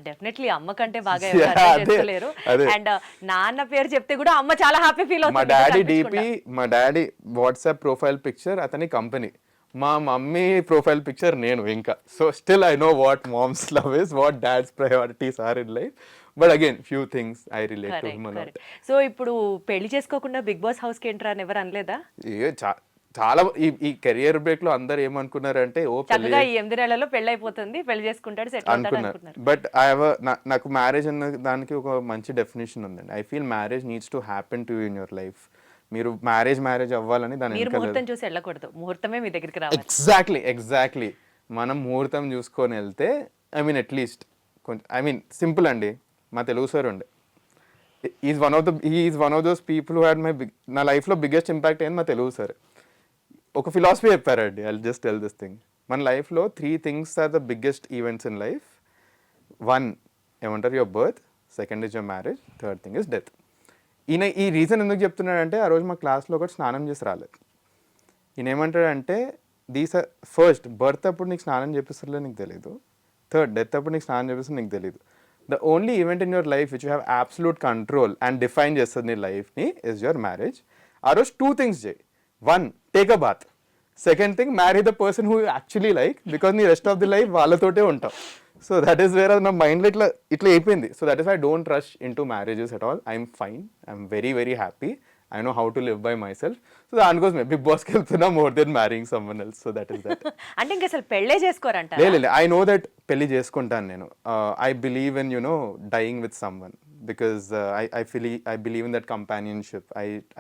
Definitely అమ్మ కంటే బాగా Yeah, ఎవరు అర్థం అదే, చేసుకోలేరు. అదే. అండ్ నాన్న పేరు చెప్తే కూడా అమ్మ చాలా హ్యాపీ ఫీల్ మా అవుతుంది. డాడీ నిజంగా డిపి, మా డాడీ వాట్సాప్ ప్రొఫైల్ పిక్చర్ అతని కంపెనీ, మా మమ్మీ ప్రొఫైల్ పిక్చర్ నేను ఇంకా. So still I know what moms love is, what dads priorities are in life. But again few things I relate to him a lot. So ఇప్పుడు పెళ్లి చేసుకోకుండా Bigg Boss house కి enter అని ఎవరు అనలేదా? చాలా ఈ కెరియర్ బ్రేక్ లో అందరు ఏమనుకున్నారంటే చక్కగా ఈ 8 నెలల్లో పెళ్లి అయిపోతుంది, పెళ్లి చేసుకుంటాడు, సెటిల్ అవుతాడు అనుకున్నారు. బట్ నాకు మ్యారేజ్ అన్న దానికి ఒక మంచి డెఫినేషన్ ఉందండి. I feel marriage needs to happen to in your life. మీరు మ్యారేజ్ అవ్వాలని దాని మీరు ముహూర్తం చూసి వెళ్ళకూడదు, ముహూర్తమే మీ దగ్గరికి రావాలి. ఎగ్జాక్ట్లీ మనం ముహూర్తం చూసుకొని వెళ్తే ఐ మీన్ అట్లీస్ట్ కొంచెం ఐ మీన్ సింపుల్ అండి. మా తెలుగు సార్ ఉండే, is one of those people who had నా లైఫ్లో బిగ్గెస్ట్ ఇంపాక్ట్ అయింది మా తెలుగు సార్. ఒక ఫిలాసఫీ చెప్పారండి, I just tell this thing. మన లైఫ్లో 3 things are the biggest events in life. 1 ఏమంటారు your birth, 2nd is your marriage, 3rd thing is death. ఈయన ఈ రీజన్ ఎందుకు చెప్తున్నాడంటే ఆ రోజు మా క్లాస్లో ఒకటి స్నానం చేసి రాలేదు. ఈయన ఏమంటాడంటే ఫస్ట్ బర్త్ అప్పుడు నీకు స్నానం చేపిస్తలే నీకు తెలియదు, 3rd డెత్ అప్పుడు నీకు స్నానం చేపిస్తుంది నీకు తెలియదు. The only event in your life which you have absolute control and define చేస్తుంది నీ లైఫ్ని ఇస్ యువర్ మ్యారేజ్. ఆ రోజు 2 things చేయి. 1 take a bath, 2nd thing marry the person who actually like, because నీ రెస్ట్ ఆఫ్ ది లైఫ్ వాళ్ళతోటే ఉంటావు. So that is wear నా మైండ్లో ఇట్లా అయిపోయింది. So that is I don't rush in to marriages at all. I'm fine, I'm very very happy, I know how to live by my self. So దానికోసమే big బాస్కి వెళ్తున్నా more than మ్యారింగ్ someone else. So that is that. అంటే ఇంకా అసలు పెళ్ళే చేసుకోరంట? లేదు, I know that పెళ్లి చేసుకుంటాను నేను. I believe in dying with someone because I believe in that companionship.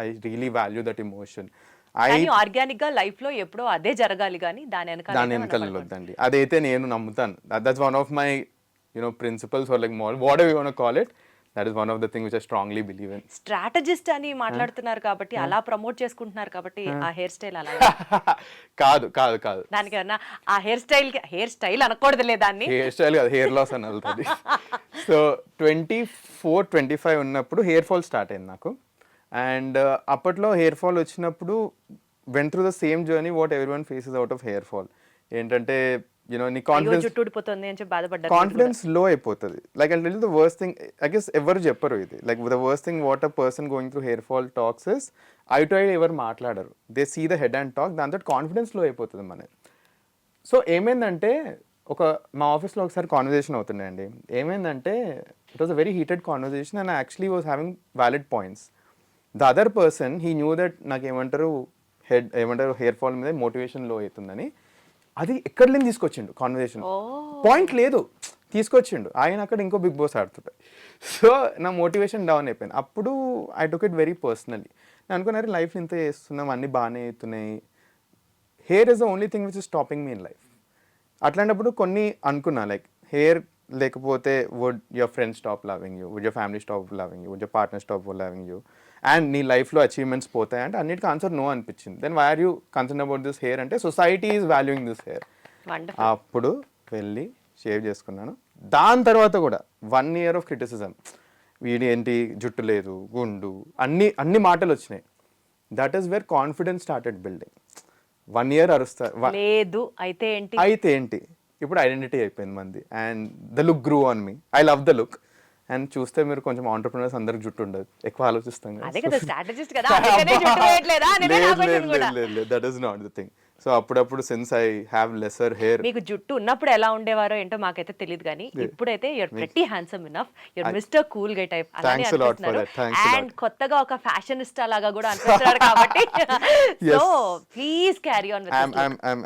I really value that emotion. Organic గా లైఫ్ లో ఎప్పుడో అదే జరగాలి కానీ దాని వెనకాల వద్దండి. అదైతే నేను నమ్ముతాను. That's one of my principles are like whatever you want to call it. That is one of the thing which I strongly believe in. Strategist అని మాట్లాడుతున్నారు కాబట్టి, అలా ప్రమోట్ చేసుకుంటున్నారు కాబట్టి ఆ హెయిర్ స్టైల్ అలా కాదు దానికన్నా ఆ హెయిర్ స్టైల్ అనకూడదులే, దాన్ని హెయిర్ స్టైల్ కాదు, హెయిర్ లాస్ అని వెళ్తుంది. సో 24-25 ఉన్నప్పుడు హెయిర్ ఫాల్ స్టార్ట్ అయింది నాకు. అండ్ అప్పట్లో హెయిర్ ఫాల్ వచ్చినప్పుడు went through the same journey what everyone faces out of hair fall. ఏంటంటే నీ కాన్ఫిడెన్స్ లో అయిపోతుంది. Like I tell you the worst thing, I guess ఎవరు చెప్పరు ఇది. Like the worst thing what a person going through hair fall talks is eye to eye ఎవరు మాట్లాడరు. They see the head and talk, దాంతో confidence low అయిపోతుంది మనది. So ఏమైందంటే మా ఆఫీస్లో ఒకసారి కాన్వర్జేషన్ అవుతుండే అండి. ఏమైందంటే it was a very heated conversation and actually was having valid points. The other person he knew that నాకు హెయిర్ ఫాల్ మీద మోటివేషన్ లో అవుతుందని, అది ఎక్కడ లేని తీసుకొచ్చిండు కాన్వర్జేషన్. పాయింట్ లేదు, తీసుకొచ్చిండు. ఆయన అక్కడ ఇంకో బిగ్ బాస్ ఆడుతుంటాయి. సో నా మోటివేషన్ డౌన్ అయిపోయింది. అప్పుడు I took it very personally. నేను అనుకున్నారు లైఫ్ ఇంత చేస్తున్నాం, అన్నీ బాగానే అవుతున్నాయి, hair is the only thing which is stopping me in life. అట్లాంటప్పుడు కొన్ని అనుకున్నా లైక్ హెయిర్ లేకపోతే would your friends stop loving you, would your family stop loving you, would your partner stop loving you, and నీ లైఫ్లో achievements పోతాయి అంటే అన్నిటికీ answer no అనిపించింది. Then why are you concern about this hair అంటే society is valuing this hair. అప్పుడు వెళ్ళి shave చేసుకున్నాను. దాని తర్వాత కూడా 1 year ఆఫ్ క్రిటిసిజం, వీడి ఏంటి జుట్టు లేదు, గుండు, అన్ని మాటలు వచ్చినాయి. That is wear confidence started building. 1 year అరుస్తారు, లేదు అయితే ఏంటి, ఇప్పుడు ఐడెంటిటీ అయిపోయింది మంది. And the look గ్రూ on me, I love the look. And చూస్తే మీరు కొంచెం ఆంటర్ప్రినర్స్ అందరికి జుట్టు ఉండదు, ఎక్కువ ఆలోచిస్తాం కదా. That is not the thing. So అప్పుడప్పుడు since I have lesser hair. మీకు జుట్టు ఉన్నప్పుడు ఎలా ఉండేవారో ఏంటో మాకైతే తెలియదు, కానీ ఇప్పుడైతే you're pretty handsome enough, you're mister cool guy type అలానే అనిపిస్తున్నారు. అండ్ కొత్తగా ఒక ఫ్యాషనిస్టా లాగా కూడా అనిపిస్తున్నారు కాబట్టి so please carry on with.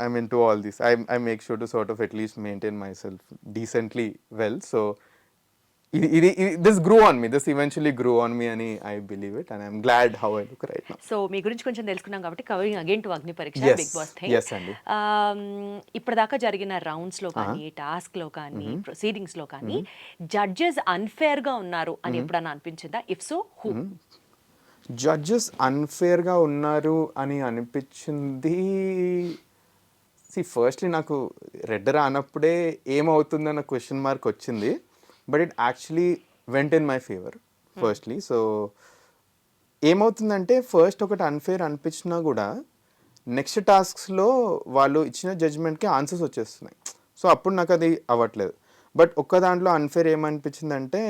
I'm into all this. I make sure to sort of at least maintain myself decently well. So ఇది this grew on me, this eventually grew on me అని I believe it and I'm glad how I look right now. So మీ గురించి కొంచెం తెలుసుకున్నాం కాబట్టి covering again to Agnipariksha Yes. Bigg Boss Yes అండి. ఇప్పటిదాకా జరిగిన రౌండ్స్ లో కానీ టాస్క్ లో కానీ ప్రొసీడింగ్స్ లో కానీ జడ్జెస్ అన్ఫేర్ గా ఉన్నారు అని ఎప్పుడన్నా అనిపించిందా? If so who? జడ్జెస్ అన్ఫేర్గా ఉన్నారు అని అనిపించింది. ఫస్ట్లీ నాకు రెడ్ రానప్పుడే ఏమవుతుందన్న క్వశ్చన్ మార్క్ వచ్చింది, but it actually went in my favour firstly. So ఏమవుతుందంటే ఫస్ట్ ఒకటి అన్ఫేర్ అనిపించినా కూడా నెక్స్ట్ టాస్క్స్లో వాళ్ళు ఇచ్చిన జడ్జ్మెంట్కి ఆన్సర్స్ వచ్చేస్తున్నాయి. సో అప్పుడు నాకు అది అవ్వట్లేదు. బట్ ఒక్క దాంట్లో అన్ఫేర్ ఏమనిపించిందంటే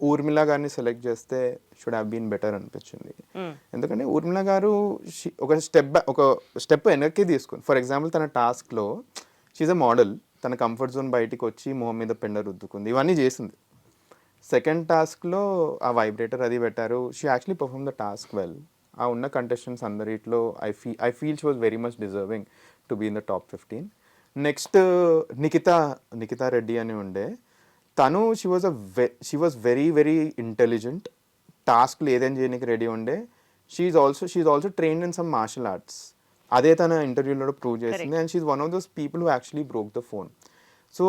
ఊర్మిళ గారిని సెలెక్ట్ చేస్తే షుడ్ హ్యావ్ బీన్ బెటర్ అనిపించింది. ఎందుకంటే ఊర్మిళ గారు ఒక స్టెప్ వెనక్కి తీసుకుని, ఫర్ ఎగ్జాంపుల్ తన టాస్క్లో షీఈ్ అ మోడల్, తన కంఫర్ట్ జోన్ బయటికి వచ్చి మొహం మీద పెండ రుద్దుకుంది, ఇవన్నీ చేసింది. సెకండ్ టాస్క్లో ఆ వైబ్రేటర్ అది పెట్టారు, she actually perform the task well. ఆ ఉన్న కంటెస్టెంట్స్ అందరిట్లో I feel she was very much deserving to be in the top 15. Next Nikhita Reddy అని ఉండే, తను she was very very intelligent, టాస్క్లు ఏదైనా చేయడానికి రెడీ ఉండే. She's also trained in some martial arts, అదే తన ఇంటర్వ్యూలో ప్రూవ్ చేసింది. And she's one of those people who actually broke the phone. So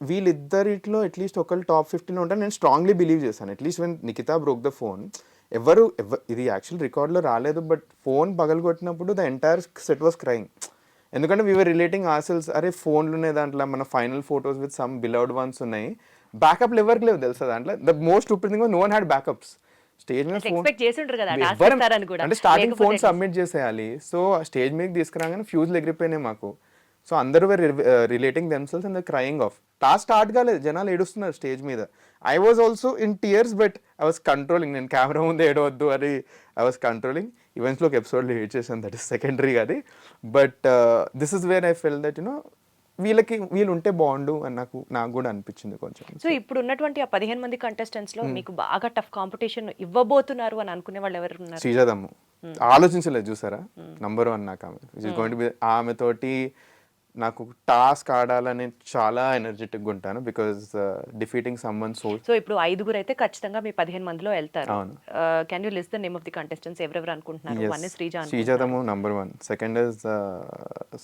వీళ్ళిద్దరిట్లో అట్లీస్ట్ ఒకళ్ళు టాప్ 15లో ఉంటారు నేను స్ట్రాంగ్లీ బిలీవ్ చేశాను. At least when Nikhita broke the phone, ఇది యాక్చువల్ రికార్డ్లో రాలేదు, బట్ ఫోన్ పగలగొట్టినప్పుడు the entire set was crying. ఎందుకంటే వీఆర్ రిలేటింగ్ ఆర్సెల్స్, అరే ఫోన్లు ఉన్నాయి దాంట్లో, మన final photos with some beloved ones ఉన్నాయి, బ్యాకప్లు ఎవరికి లేవు తెలుసా దాంట్లో. The most stupid thing no one had backups. Stage మీద ఫోన్ అంటే స్టార్టింగ్ ఫోన్ సబ్మిట్ చేసేయాలి. సో స్టేజ్ మీద తీసుకురాగానే ఫ్యూజ్లు ఎగిరిపోయినాయి మాకు. సో అందరూ relating themselves and crying of. Task start కాలేదు, జనాలు ఏడుస్తున్నారు స్టేజ్ మీద. I was also in tears, but I was controlling. నేను కెమెరా ముందు ఏడవద్దు అని ఐ వాజ్ కంట్రోలింగ్. ఈవెంట్స్లో ఒక ఎపిసోడ్లో ఏడ్ చేశాను, దట్ ఈస్ సెకండరీ అది. But this is where I felt that you know వీళ్ళు ఉంటే బాగుండు అని నాకు కూడా అనిపించింది కొంచెం. సో ఇప్పుడు ఉన్నటువంటి ఆ 15 మంది కంటెస్టెంట్స్ లో మీకు బాగా టఫ్ కాంపిటీషన్ ఇవ్వబోతున్నారు అని అనుకునే వాళ్ళు ఎవరు ఉన్నారు? శ్రీజాదమ్ము ఆలోచించలేదు చూసారా, నంబర్ 1 నాకు ఆమె. Which is going to be, ఆమెతోటి నాకు టాస్క్ ఆడాలని చాలా ఎనర్జెటిక్గా ఉంటాను, because defeating someone soul. So ఇప్పుడు 5 అయితే ఖచ్చితంగా మీ 15 మందిలో వెళ్తారు. Can you list the name of the contestants ఎవరెవరు అనుకుంటున్నారు? One is Sreeja Dammu number 1, second is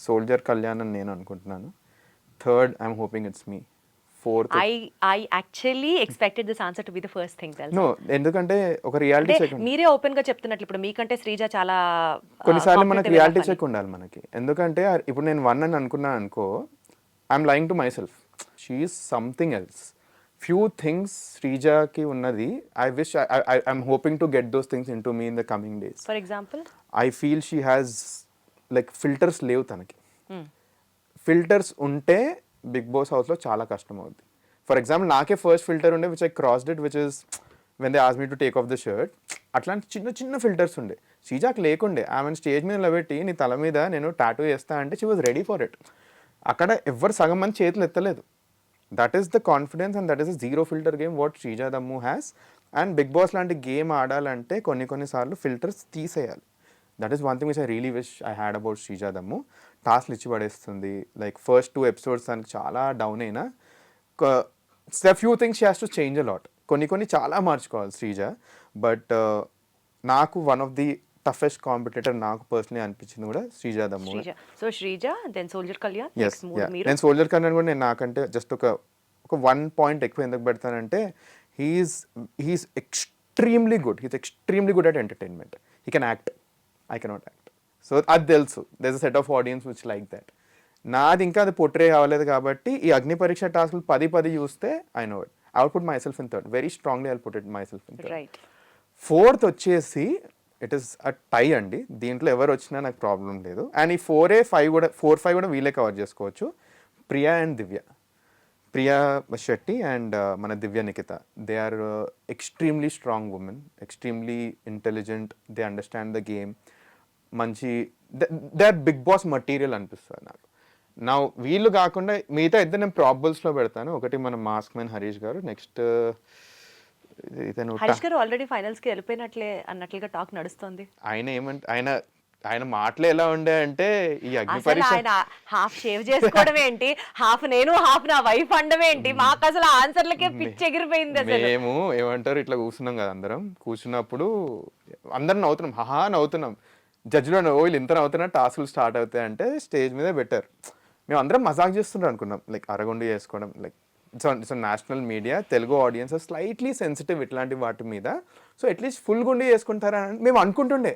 soldier Kalyan అని నేను అనుకుంటున్నాను, third I'm hoping it's me, fourth I actually expected this answer to be the first thing. No, ఎందుకంటే ఒక reality check, మీరే open గా చెప్తున్నట్లు ఇప్పుడు మీకంటే శ్రీజ చాలా కొన్నిసార్లు మనకి రియాలిటీ చెక్ ఉండాలి మనకి. ఎందుకంటే ఇప్పుడు నేను 1 అని అనుకున్నాను అనుకో, I'm lying to myself. She is something else. Few things శ్రీజాకి ఉన్నది, I wish I'm hoping to get those things into me in the coming days. For example I feel she has like filters లేవు తనకి. Filters ఉంటే big boss హౌస్లో చాలా కష్టం అవుద్ది. For example నాకే ఫస్ట్ ఫిల్టర్ ఉండే which I crossed it, which is when they ask me to take of the shirt. అట్లాంటి చిన్న చిన్న ఫిల్టర్స్ ఉండే. శ్రీజాకి లేకుండే. ఆమెను స్టేజ్ మీద నిలబెట్టి నీ తల మీద నేను టాటూ వేస్తా అంటే she was ready for it. అక్కడ ఎవ్వరు సగం మంది చేతులు ఎత్తలేదు. That is the confidence and that is the zero filter game what Sreeja Dammu has. And Bigg Boss లాంటి గేమ్ ఆడాలంటే కొన్నిసార్లు ఫిల్టర్స్ తీసేయాలి. That is one thing which I really wish I had about Sreeja Dammu. టాస్క్లు ఇచ్చి పడేస్తుంది. లైక్ ఫస్ట్ 2 ఎపిసోడ్స్ దానికి చాలా down అయినా, few things she has to change a lot. కొన్ని చాలా మార్చుకోవాలి శ్రీజ. బట్ నాకు one of the toughest competitor నాకు పర్సనలీ అనిపించింది కూడా Sreeja Dammu. So Sreeja, then soldier Kalyan. Yes, నేను సోల్జర్ కళ్యాణ్ కూడా నేను నాకంటే జస్ట్ ఒక 1 పాయింట్ ఎక్కువ ఎందుకు పెడతానంటే, he's extremely good. He's extremely good at entertainment. He can act, I cannot act. So అది తెలుసు, there is a set of audience which like that. నాది ఇంకా అది పోర్ట్రే అవ్వలేదు కాబట్టి ఈ అగ్ని పరీక్ష టాస్క్లు 10 చూస్తే I know it. I would put myself in third. Very strongly I put it myself in third. Fourth వచ్చేసి ఇట్ ఈస్ అ టై అండి. దీంట్లో ఎవరు వచ్చినా నాకు ప్రాబ్లం లేదు. అండ్ ఈ 4-5 కూడా వీళ్ళే కవర్ చేసుకోవచ్చు. ప్రియా అండ్ దివ్య, ప్రియా శెట్టి అండ్ మన Divya Nikhita, they are extremely strong women, extremely intelligent, they understand the game. మంచి they are Bigg Boss material అనిపిస్తుంది నాకు. నా వీళ్ళు కాకుండా మిగతా ఇద్దరు నేను ప్రాబబుల్స్లో పెడతాను. ఒకటి మన మాస్క్ మ్యాన్ హరీష్ గారు, నెక్స్ట్ హరీష్ గారు ఆల్రెడీ ఫైనల్స్ కి వెళ్ళిపోయినట్లే అన్నట్లుగా టాక్ నడుస్తుంది. ఆయన ఆయన మాటలు ఎలా ఉండే అంటే ఈ అసలు అగ్నిపరీక్ష ఆయన హాఫ్ షేవ్ చేసుకోవడం ఏంటి, హాఫ్ నేను హాఫ్ నా వైఫ్ అండం ఏంటి, మాకు అసలు ఆన్సర్లకే పిచ్చి ఎగిరిపోయింది అసలు. మేము ఏమంటారు ఇట్లా కూర్చున్నాం కదా అందరం, కూర్చున్నప్పుడు అందరం నవ్వుతున్నాం, హహా నవ్వుతున్నాం. జడ్జిలో ఓ వీళ్ళు ఇంత నవ్వుతున్నా టాస్కులు స్టార్ట్ అవుతాయి అంటే స్టేజ్ మీదే బెటర్. మేము అందరం మజాక్ చేస్తుంటాం అనుకున్నాం, లైక్ అరగుండి చేసుకోవడం, like it's national media, Telugu audience slightly sensitive ఇట్లాంటి వాటి మీద, సో అట్లీస్ట్ ఫుల్ గుండి చేసుకుంటారా అని మేము అనుకుంటుండే.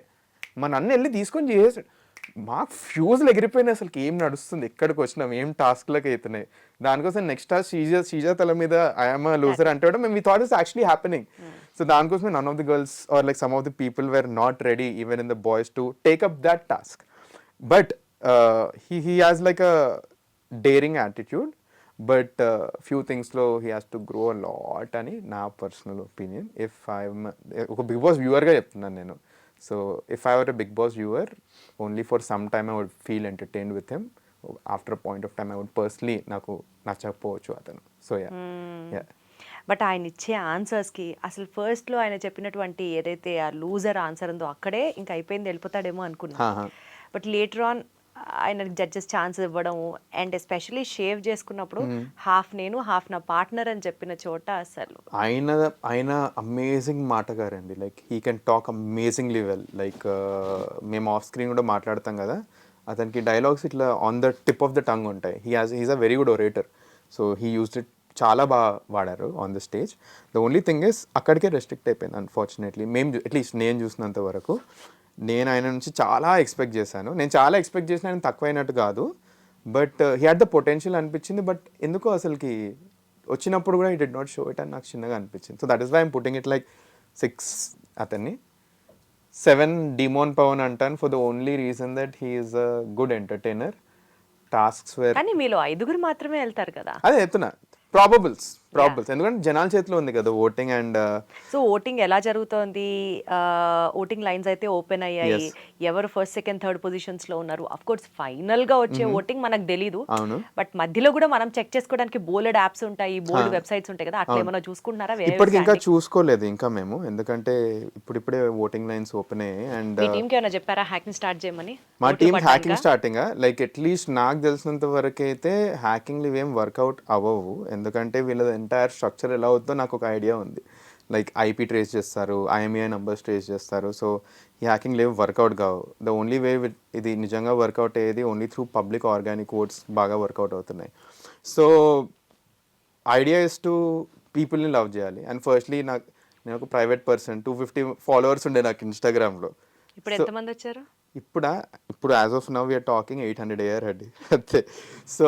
మన అన్న వెళ్ళి తీసుకొని చేసాడు, మాకు ఫ్యూజ్లు ఎగిరిపోయినాయి, అసలు ఏం నడుస్తుంది, ఎక్కడికి వచ్చినాం, ఏం టాస్క్లకు అవుతున్నాయి. దానికోసం నెక్స్ట్ టాస్క్ శ్రీజ తల మీద ఐఎమ్ లూజర్ అంటే కూడా మేము we thought is actually happening. So దానికోసమే none of the girls are like some of the people were not ready even in the boys to take up that task. But he has like a daring attitude, but few things లో he has to grow a lot అని నా personal opinion. If I'm ఒక Bigg Boss వ్యూవర్గా చెప్తున్నాను నేను. So if I were a Bigg Boss viewer, only for some time I would feel entertained with him. After point of time I would personally నాకు నచ్చకపోవచ్చు అతను. So yeah. But ఆయన ఇచ్చే ఆన్సర్స్కి అసలు ఫస్ట్లో ఆయన చెప్పినటువంటి ఏదైతే ఆ లూజర్ ఆన్సర్ ఉందో అక్కడే ఇంకా అయిపోయింది, వెళ్ళిపోతాడేమో అనుకున్నా. బట్ లేటర్ ఆన్ ఆయన జడ్జెస్ ఛాన్స్ ఇవ్వడము, అండ్ ఎస్పెషలీ షేవ్ చేసుకున్నప్పుడు హాఫ్ నేను హాఫ్ నా పార్ట్నర్ అని చెప్పిన చోట అసలు ఆయన అమేజింగ్ మాటగారండి. Like he can talk amazingly well. Like మేము ఆఫ్ స్క్రీన్ కూడా మాట్లాడతాం కదా, అతనికి డైలాగ్స్ ఇట్లా on the tip of the tongue ఉంటాయి. He's a very good orator. So he used it చాలా బాగా వాడారు on the stage. The only thing is అక్కడికే రెస్ట్రిక్ట్ అయిపోయింది అన్ఫార్చునేట్లీ. మేము అట్లీస్ట్ నేను చూసినంత వరకు. నేను ఆయన నుంచి చాలా ఎక్స్పెక్ట్ చేశాను. నేను చాలా ఎక్స్పెక్ట్ చేసిన, ఆయన తక్కువైనట్టు కాదు, but he had the potential అనిపించింది. బట్ ఎందుకో అసలుకి వచ్చినప్పుడు కూడా he did not show it అని నాకు చిన్నగా అనిపించింది. So that is why I'm putting it like 6 అతన్ని, 7 డిమోన్ పవన్ అంటాను, for the only reason that he is a good entertainer. Tasks where కానీ మీలో 5 మాత్రమే వెళ్తారు కదా. అదే చెప్తున్నా, ప్రాబబుల్స్ ఎందుకంటే జనాల చేతిలో ఉంది కదా ఓటింగ్. అండ్ సో ఓటింగ్ ఎలా జరుగుతోంది, ఓటింగ్ లైన్స్ అయితే ఓపెన్ అయ్యాయి, ఎవరు ఫస్ట్ సెకండ్ థర్డ్ పొజిషన్స్ లో ఉన్నారు. అఫ్ కోర్స్ ఫైనల్ గా వచ్చే ఓటింగ్ మనకు తెలీదు, బట్ మధ్యలో కూడా మనం చెక్ చేసుకోవడానికి బోల్డ్ యాప్స్ ఉంటాయి, బోల్డ్ వెబ్సైట్స్ ఉంటాయి కదా, అట్లా ఏమైనా చూసుకుంటున్నారా? ఇప్పటికి ఇంకా చూసుకోలేదు ఇంకా మేము, ఎందుకంటే ఇప్పుడిప్పుడే ఓటింగ్ లైన్స్ ఓపెన్ అయ్యాయి. అండ్ మీ టీమ్ కి ఏమైనా చెప్పారా హ్యాకింగ్ స్టార్ట్ చేయమని? మా team hacking starting like at least నాకు తెలిసినంత వరకు అయితే హ్యాకింగ్లు ఇవేం వర్కౌట్ అవ్వవు, ఎందుకంటే వీళ్ళ ఎంటైర్ స్ట్రక్చర్ ఎలా అవుతుందో నాకు ఒక ఐడియా ఉంది. లైక్ ఐపీ ట్రేస్ చేస్తారు, ఐఎంఈఐ నంబర్స్ ట్రేస్ చేస్తారు. సో ఈ హ్యాకింగ్లు ఏవి వర్కౌట్ కావు. ద ఓన్లీ వే ఇది నిజంగా వర్కౌట్ అయ్యేది only through public organic votes బాగా వర్కౌట్ అవుతున్నాయి. సో ఐడియా ఇస్ టు పీపుల్ని లవ్ చేయాలి. అండ్ ఫస్ట్లీ నేను ఒక ప్రైవేట్ పర్సన్, 250 ఫాలోవర్స్ ఉండే నాకు ఇన్స్టాగ్రామ్లో. ఇప్పుడు ఎంతమంది వచ్చారు? ఇప్పుడు as of now we're talking 800 అయ్యారు అండి అంతే. సో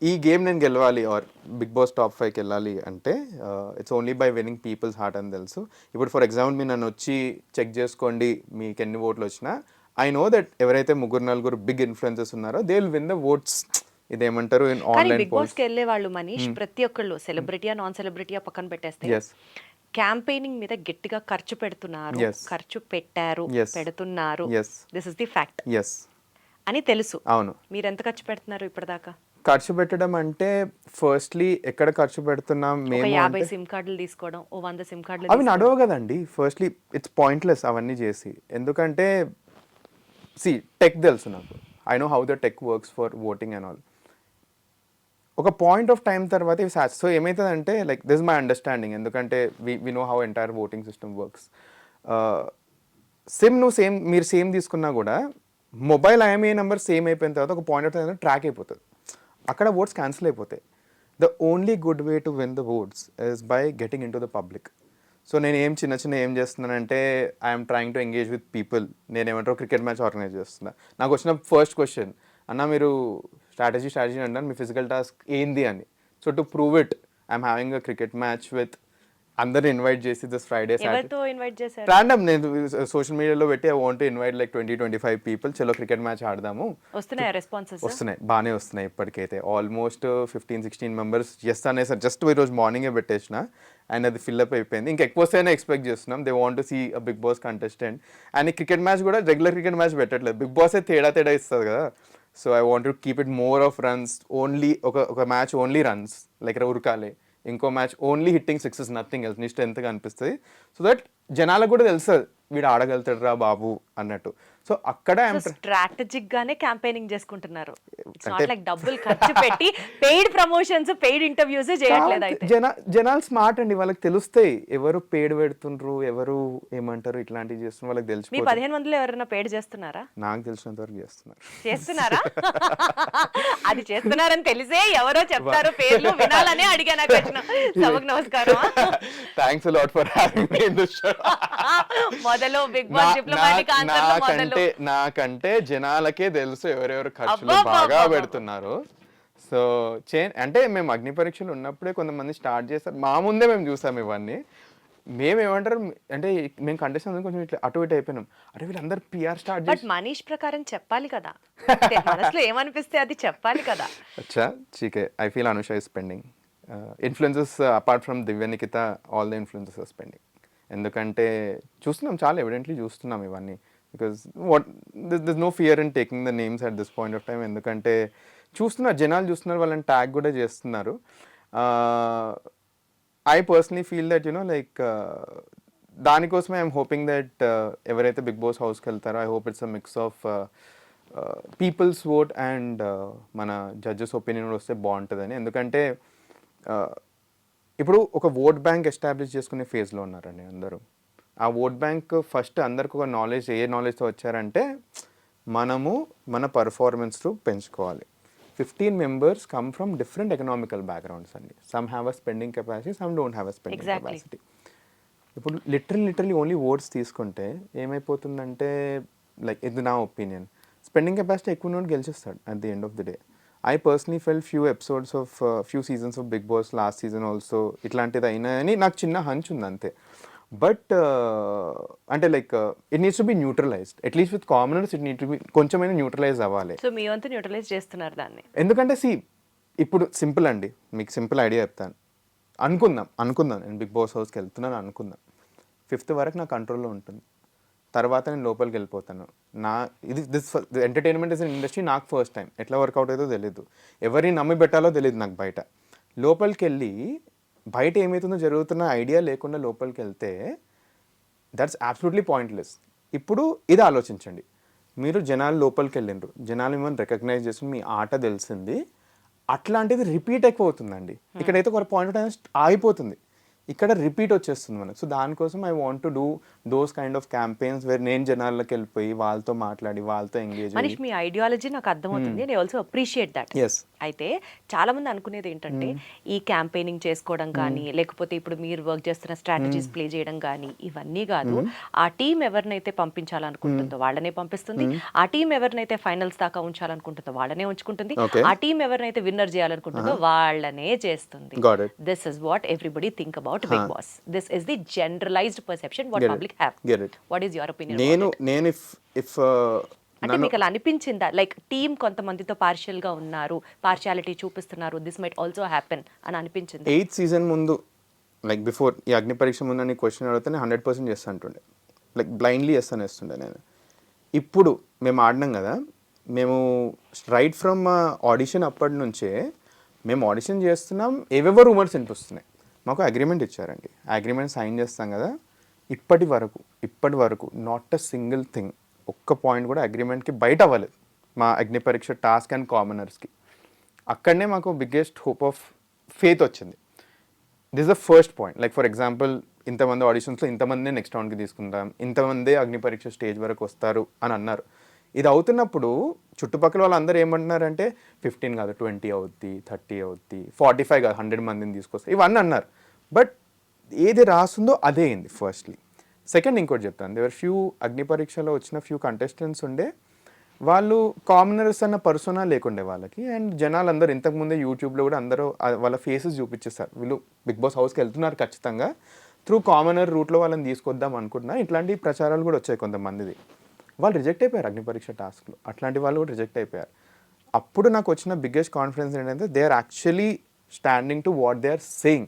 ఈ గేమ్ నేను గెలవాలి ఆర్ బిగ్ బాస్ టాప్ 5కి వెళ్ళాలి అంటే it's only by winnowing peoples heart అని తెలుసు. ఇప్పుడు ఫర్ ఎగ్జాంపుల్ మీరు నన్ను వచ్చి చెక్ చేసుకోండి మీకు ఎన్ని ఓట్లు వచ్చినా, ఐ నో దట్ ఎవరైతే 3-4 బిగ్ ఇన్ఫ్లుయెన్సర్స్ ఉన్నారో they will win the votes. ఇదేమంటారు ఆన్లైన్ బిగ్ బాస్ కి వెళ్ళే వాళ్ళు మనీష్ ప్రతి ఒక్కళ్ళు సెలబ్రిటీయా నాన్ సెలబ్రిటీయా పక్కన పెట్టేస్తే క్యాంపెయినింగ్ మీద గట్టిగా ఖర్చు పెడుతున్నారు, ఖర్చు పెట్టారు, పెడుతున్నారు, దిస్ ఇస్ ది ఫ్యాక్ట్ అని తెలుసు. అవును. మీరు ఎంత ఖర్చు పెడుతున్నారు ఇప్పటిదాకా? ఖర్చు పెట్టడం అంటే ఫస్ట్లీ ఎక్కడ ఖర్చు పెడుతున్నాం మేము, 50 సిమ్ కార్డులు తీసుకోవడం, 100 సిమ్ కార్డులు అవి నడవు కదండి. ఫస్ట్లీ ఇట్స్ పాయింట్లెస్ అవన్నీ చేసి, ఎందుకంటే టెక్ తెలుసు నాకు, I know how the tech works for voting and all. ఒక పాయింట్ ఆఫ్ టైం తర్వాత ఇవి సో ఏమవుతుందంటే లైక్ దిస్ మై అండర్స్టాండింగ్, ఎందుకంటే we know how entire voting system works. SIM మీరు సేమ్ తీసుకున్నా కూడా మొబైల్ ఐఎంఈఐ నెంబర్ సేమ్ అయిపోయిన తర్వాత ఒక పాయింట్ ఆఫ్ టైం ట్రాక్ అయిపోతుంది, అక్కడ ఓట్స్ క్యాన్సిల్ అయిపోతాయి. The only good way to win the oats is by getting in to the public. So నేను ఏం చేస్తున్నానంటే I'm trying to engage with people. నేను ఏమంటారు క్రికెట్ మ్యాచ్ ఆర్గనైజ్ చేస్తున్నా. నాకు వచ్చిన ఫస్ట్ క్వశ్చన్, అన్న మీరు స్ట్రాటజీ అంటారు, మీ ఫిజికల్ టాస్క్ ఏంది అని. So to prove it I'm having a cricket match with అందరిని ఇన్వైట్ చేసి దిస్ ఫ్రైడే ర్యాండమ్ నేను సోషల్ మీడియాలో పెట్టి I want to invite like 20-25 people, చలో క్రికెట్ మ్యాచ్ ఆడదాము. వస్తున్నాయి, బాగానే వస్తున్నాయి ఇప్పటికైతే. ఆల్మోస్ట్ 15-16 మెంబర్స్ చేస్తానే సార్, జస్ట్ ఈరోజు మార్నింగే పెట్టేసిన అండ్ అది ఫిల్అప్ అయిపోయింది. ఇంకా ఎక్కువ వస్తేనే ఎక్స్పెక్ట్ చేస్తున్నాం. They want to see a Bigg Boss contestant. And ఈ క్రికెట్ మ్యాచ్ కూడా రెగ్యులర్ క్రికెట్ మ్యాచ్ పెట్టట్లేదు, బిగ్ బాసే తేడా ఇస్తుంది కదా. So I want to keep it more of runs only. ఒక మ్యాచ్ ఓన్లీ రన్స్ లైక్ ఉరకాలి, ఇంకో match only hitting sixes, nothing else. నీ స్ట్రెంత్గా అనిపిస్తుంది. సో దట్ జనాలకు కూడా తెలుస్తుంది వీడు ఆడగలుగుతాడు రా బాబు అన్నట్టు. సో అక్కడ స్ట్రాటజిక్ గానే క్యాంపెయినింగ్ చేసుకుంటున్నారు. ఇట్స్ నాట్ లైక్ డబ్బులు ఖర్చు పెట్టి పెయిడ్ ప్రమోషన్స్ పెయిడ్ ఇంటర్వ్యూస్ చేయట్లేదు. అయితే జనాలు స్మార్ట్ అండి, వాళ్ళకి తెలుస్తాయి ఎవరు పేడ్ పెడుతుండ్రు, ఎవరు ఏమంటారు ఇట్లాంటివి చేస్తున్నారు, వాళ్ళకి తెలుసు. మీ 15 మందిలో ఎవరైనా పేడ్ చేస్తున్నారా? నాకు తెలిసినంత వరకు చేస్తున్నారా? అది చేస్తున్నారని తెలిసే ఎవరో చెప్తారు పేర్లు వినాలనే అడిగా. నాకు వచ్చిన సభకు నమస్కారం. Thanks lot for having me in this show. మొదలు బిగ్ బాస్ డిప్లొమాటిక్ ఆన్సర్ లో మొదలు నాకంటే జనాలకే తెలుసు ఎవరెవరు ఖర్చులు బాగా పెడుతున్నారు. సో అంటే మేము అగ్ని పరీక్షలు ఉన్నప్పుడే కొంతమంది స్టార్ట్ చేస్తారు, మా ముందే మేము చూసాం ఇవన్నీ. మేమేమంటారు అంటే మేము కంటెస్టెంట్ కొంచెం ఇట్లా అటు ఇటు అయిపోయినాం, అరే వీళ్ళందరూ పిఆర్ స్టార్ట్ చేసి మనీష్ ప్రకారం చెప్పాలి కదా, మనసులో ఏమనిపిస్తే అది చెప్పాలి కదా. అచ్చా చీకే, I feel Anusha is spending influences apart from Divya Nikhita, all the influences are spending. ఎందుకంటే చూస్తున్నాం, చాలా ఎవిడెంట్లీ చూస్తున్నాం ఇవన్నీ. Because this no fear in taking the names at this point of time. ఎందుకంటే చూస్తున్నారు, జనాలు చూస్తున్నారు, వాళ్ళని ట్యాగ్ కూడా చేస్తున్నారు. I personally feel that like దానికోసమే ఐఎమ్ హోపింగ్ దట్ ఎవరైతే బిగ్ బాస్ హౌస్కి వెళ్తారో I hope it's a mix of people's vote and మన జడ్జెస్ ఒపీనియన్ వస్తే బాగుంటుందని. ఎందుకంటే ఇప్పుడు ఒక ఓట్ బ్యాంక్ ఎస్టాబ్లిష్ చేసుకునే ఫేజ్లో ఉన్నారండి అందరూ. ఆ ఓట్ బ్యాంక్ ఫస్ట్ అందరికి ఒక నాలెడ్జ్, ఏ నాలెడ్జ్తో వచ్చారంటే మనము మన పర్ఫార్మెన్స్ పెంచుకోవాలి. 15 members come from different economical backgrounds అండి. Some have a spending capacity, some don't have a spending capacity. ఇప్పుడు లిటరలీ ఓన్లీ ఓట్స్ తీసుకుంటే ఏమైపోతుందంటే, లైక్ ఇది నా ఒపీనియన్, స్పెండింగ్ కెపాసిటీ ఎక్కువ నుండి గెలిచేస్తాడు at the end of the day. I personally felt few seasons of Bigg Boss, last season also ఇట్లాంటిది అయినా అని నాకు చిన్న హంచ్ ఉంది అంతే. బట్ అంటే like it needs to be neutralised, at least with commoners it need to be కొంచెమైనా neutralise అవ్వాలి. సో మీ వంతు న్యూట్రలైజ్ చేస్తున్నారు దాన్ని. ఎందుకంటే ఇప్పుడు సింపుల్ అండి, మీకు సింపుల్ ఐడియా చెప్తాను. అనుకుందాం నేను బిగ్ బాస్ హౌస్కి వెళ్తున్నాను అనుకుందాం, 5th వరకు నా కంట్రోల్లో ఉంటుంది, తర్వాత నేను లోపలికి వెళ్ళిపోతాను. This entertainment is an industry, నాకు ఫస్ట్ టైం ఎట్లా వర్కౌట్ అవుతుందో తెలియదు, ఎవరిని నమ్మి పెట్టాలో తెలియదు నాకు. బయట లోపలికి వెళ్ళి బయట ఏమవుతుందో జరుగుతున్న ఐడియా లేకుండా లోపలికి వెళ్తే దట్స్ అబ్సల్యూట్లీ పాయింట్లెస్. ఇప్పుడు ఇది ఆలోచించండి, మీరు జనాలు లోపలికి వెళ్ళిండ్రు, జనాలు మిమ్మల్ని రికగ్నైజ్ చేసి మీ ఆట తెలిసింది, అట్లాంటిది రిపీట్ ఎక్కువ అవుతుందండి. ఇక్కడైతే ఒక పాయింట్ ఆఫ్ టైం ఆగిపోతుంది, ఇక్కడ రిపీట్ వచ్చేస్తుంది మనకు. సో దానికోసం I want to do those kind of campaigns where నేను జనాల్లోకి వెళ్ళిపోయి వాళ్ళతో మాట్లాడి వాళ్ళతో ఎంగేజ్. మనీష్, మీ ఐడియాలజీ నాకు అర్థమవుతుంది, నేను ఆల్సో అప్రిషియేట్ దట్. అయితే చాలా మంది అనుకునేది ఏంటంటే ఈ క్యాంపెయినింగ్ చేసుకోవడం కానీ, లేకపోతే ఇప్పుడు మీరు వర్క్ చేస్తున్న స్ట్రాటజీస్ ప్లే చేయడం కానీ ఇవన్నీ కాదు, ఆ టీం ఎవరినైతే పంపించాలనుకుంటుందో వాళ్ళనే పంపిస్తుంది, ఆ టీం ఎవరినైతే ఫైనల్స్ దాకా ఉంచాలనుకుంటుందో వాళ్ళనే ఉంచుకుంటుంది, ఆ టీం ఎవరినైతే విన్నర్ చేయాలనుకుంటుందో వాళ్ళనే చేస్తుంది. This is what everybody think about Bigg Boss. This is the generalized perception what public have. What is your opinion? నేను if అంటే మీకు అలా అనిపించిందా, లైక్ టీమ్ కొంతమందితో పార్షియల్ గా ఉన్నారు, పార్షియాలిటీ చూపిస్తున్నారు, దిస్ మైట్ ఆల్సో హ్యాపెన్ అని అనిపించింది? 8th season ముందు, లైక్ బిఫోర్ ఈ అగ్ని పరీక్ష ముందు అని క్వశ్చన్ అడిగితే 100% చేస్తా అంటుండే, లైక్ బ్లైండ్లీ చేస్తానే నేను. ఇప్పుడు మేము ఆడినాం కదా, మేము రైట్ ఫ్రమ్ ఆడిషన్ అప్పటి నుంచే మేము ఆడిషన్ చేస్తున్నాం, ఏవేవో రూమర్స్ వినిపిస్తున్నాయి. మాకు అగ్రిమెంట్ ఇచ్చారండి, అగ్రిమెంట్ సైన్ చేస్తాం కదా, ఇప్పటి వరకు నాట్ అ సింగిల్ థింగ్, ఒక్క పాయింట్ కూడా అగ్రిమెంట్కి బయట అవ్వలేదు మా అగ్ని పరీక్ష టాస్క్ అండ్ కామనర్స్కి. అక్కడనే మాకు బిగ్గెస్ట్ హోప్ ఆఫ్ ఫేత్ వచ్చింది. This the first point. Like for example, ఇంతమంది ఆడిషన్స్లో ఇంతమంది నెక్స్ట్ రౌండ్కి తీసుకుంటాం, ఇంతమంది అగ్ని పరీక్ష స్టేజ్ వరకు వస్తారు అని అన్నారు. ఇది అవుతున్నప్పుడు చుట్టుపక్కల వాళ్ళందరూ ఏమంటున్నారంటే 15 కాదు 20 అవుద్ది, 30 అవుద్ది, 45 కాదు 100 మందిని తీసుకొస్తారు, ఇవన్నీ అన్నారు. బట్ ఏది రాస్తుందో అదే అయింది ఫస్ట్లీ. సెకండ్ ఇంకోటి చెప్తాను, దేవర్ ఫ్యూ అగ్ని పరీక్షలో వచ్చిన ఫ్యూ కంటెస్టెంట్స్ ఉండే, వాళ్ళు కామనర్స్ అన్న పర్సోనా లేకుండే వాళ్ళకి. అండ్ జనాలు అందరూ ఇంతకుముందే యూట్యూబ్లో కూడా అందరూ వాళ్ళ ఫేసెస్ చూపించేస్తారు, వీళ్ళు బిగ్ బాస్ హౌస్కి వెళ్తున్నారు ఖచ్చితంగా, త్రూ కామనర్ రూట్లో వాళ్ళని తీసుకొద్దాం అనుకుంటున్నా. ఇట్లాంటి ప్రచారాలు కూడా వచ్చాయి కొంతమందిది. వాళ్ళు రిజెక్ట్ అయిపోయారు అగ్ని పరీక్ష టాస్క్లో, అట్లాంటి వాళ్ళు కూడా రిజెక్ట్ అయిపోయారు. అప్పుడు నాకు వచ్చిన బిగ్గెస్ట్ కాన్ఫిడెన్స్ ఏంటంటే they are actually standing to what they are saying,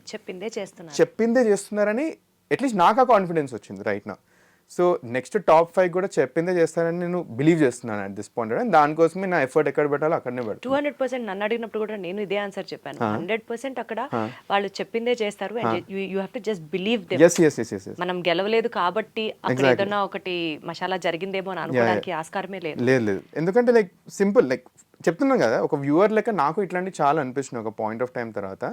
చెప్పిందే చేస్తున్నారని అట్లీస్ట్ నాకు ఆ కాన్ఫిడెన్స్ వచ్చింది రైట్ నా. సో నెక్స్ట్ టాప్ 5 కూడా చెప్పిందే చేస్తానని నేను బిలీవ్ చేస్తున్నాను అట్ దిస్ పాయింట్. అండ్ దానికోసమే నా ఎఫర్ట్ ఎక్కడ పెట్టాలో అక్కడనే పెడతాను. 200% నన్ను అడిగినప్పుడు కూడా నేను ఇదే ఆన్సర్ చెప్పాను. 100% అక్కడ వాళ్ళు చెప్పిందే చేస్తారు. And you have to just believe them. Yes మనం గెలవలేదు కాబట్టి అక్కడ ఏదైనా ఒకటి మసాలా జరిగిందేమో అని అనుకోవడానికి ఆస్కారమే లేదు. లేదు ఎందుకంటే లైక్ సింపుల్ లైక్ చెప్తున్నాను కదా, ఒక వ్యూవర్ లెక్క నాకు ఇట్లాంటి చాలా అనిపిస్తుంది ఒక పాయింట్ ఆఫ్ టైం తర్వాత.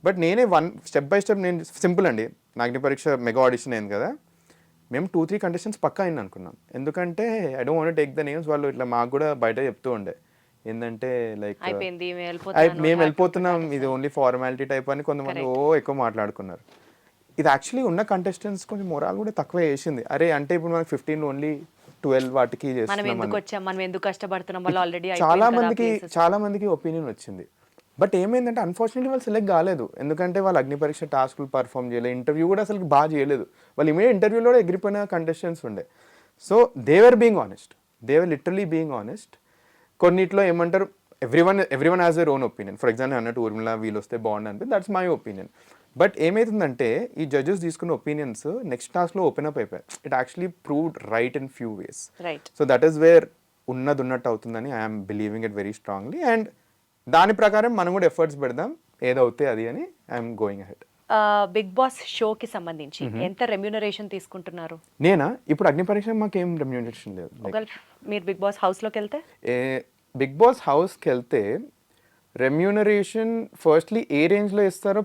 బట్ నేనే స్టెప్ బై స్టెప్ నేను సింపుల్ అండి, అగ్నిపరీక్ష మెగా ఆడిషన్ అయింది కదా, మేము 2-3 కంటెస్టెంట్స్ పక్కా అయింది అనుకున్నాం. ఎందుకంటే I don't want take the names. వాళ్ళు ఇట్లా మాకు కూడా బయట చెప్తూ ఉండే ఏంటంటే లైక్ అయిపోయింది మేము వెళ్ళిపోతున్నాం, ఇది ఓన్లీ ఫార్మాలిటీ టైప్ అని కొంతమంది ఎక్కువ మాట్లాడుకున్నారు. ఇది యాక్చువల్లీ ఉన్న కంటెస్టెంట్స్ కొంచెం మొరాల్ కూడా తక్కువ వేసింది. అరే అంటే ఇప్పుడు మనకి 15 ఓన్లీ 12 వాటికి మనం ఎందుకు కష్టపడుతున్నాం, వాళ్ళు ఆల్రెడీ చాలా మందికి ఒపీనియన్ వచ్చింది. బట్ ఏమైందంటే అన్ఫార్చునేట్లీ వాళ్ళు సెలెక్ట్ కాలేదు. ఎందుకంటే వాళ్ళు అగ్నిపరీక్ష టాస్క్లు పర్ఫామ్ చేయలేదు, ఇంటర్వ్యూ కూడా అసలు బాగా చేయలేదు. వాళ్ళు ఇమీడియట్ ఇంటర్వ్యూలో కూడా ఎగిరిపోయిన కంటెస్టెంట్స్ ఉండే. So they were literally being honest. కొన్నిట్లో ఏమంటారు, everyone has their own opinion. For example అన్నట్టు ఊర్మిళ వీళ్ళు వస్తే బాగుంది అనిపి, దట్స్ మై ఒపీనియన్. బట్ ఏమైతుందంటే ఈ జడ్జెస్ తీసుకున్న ఒపీనియన్స్ నెక్స్ట్ టాస్క్లో ఓపెన్ అప్ అయిపోయాయి. It actually proved right in few ways. So that is where ఉన్నట్టు అవుతుందని I'm believing it very strongly. And దాని ప్రకారం మనం కూడా ఎఫర్ట్స్ పెడదాం, ఏదవుతే అది అని I'm going ahead. Bigg Boss షోకి సంబంధించి ఎంత రెమ్యూనరేషన్ తీసుకుంటున్నారు? నేనా? ఇప్పుడు అగ్నిపరీక్ష మాకు ఏం రెమ్యూనరేషన్ లేదు. మీరు బిగ్ బాస్ హౌస్లోకి వెళ్తే, బిగ్ బాస్ హౌస్కి వెళ్తే రెమ్యూనరేషన్ ఫస్ట్లీ ఏ రేంజ్లో ఇస్తారో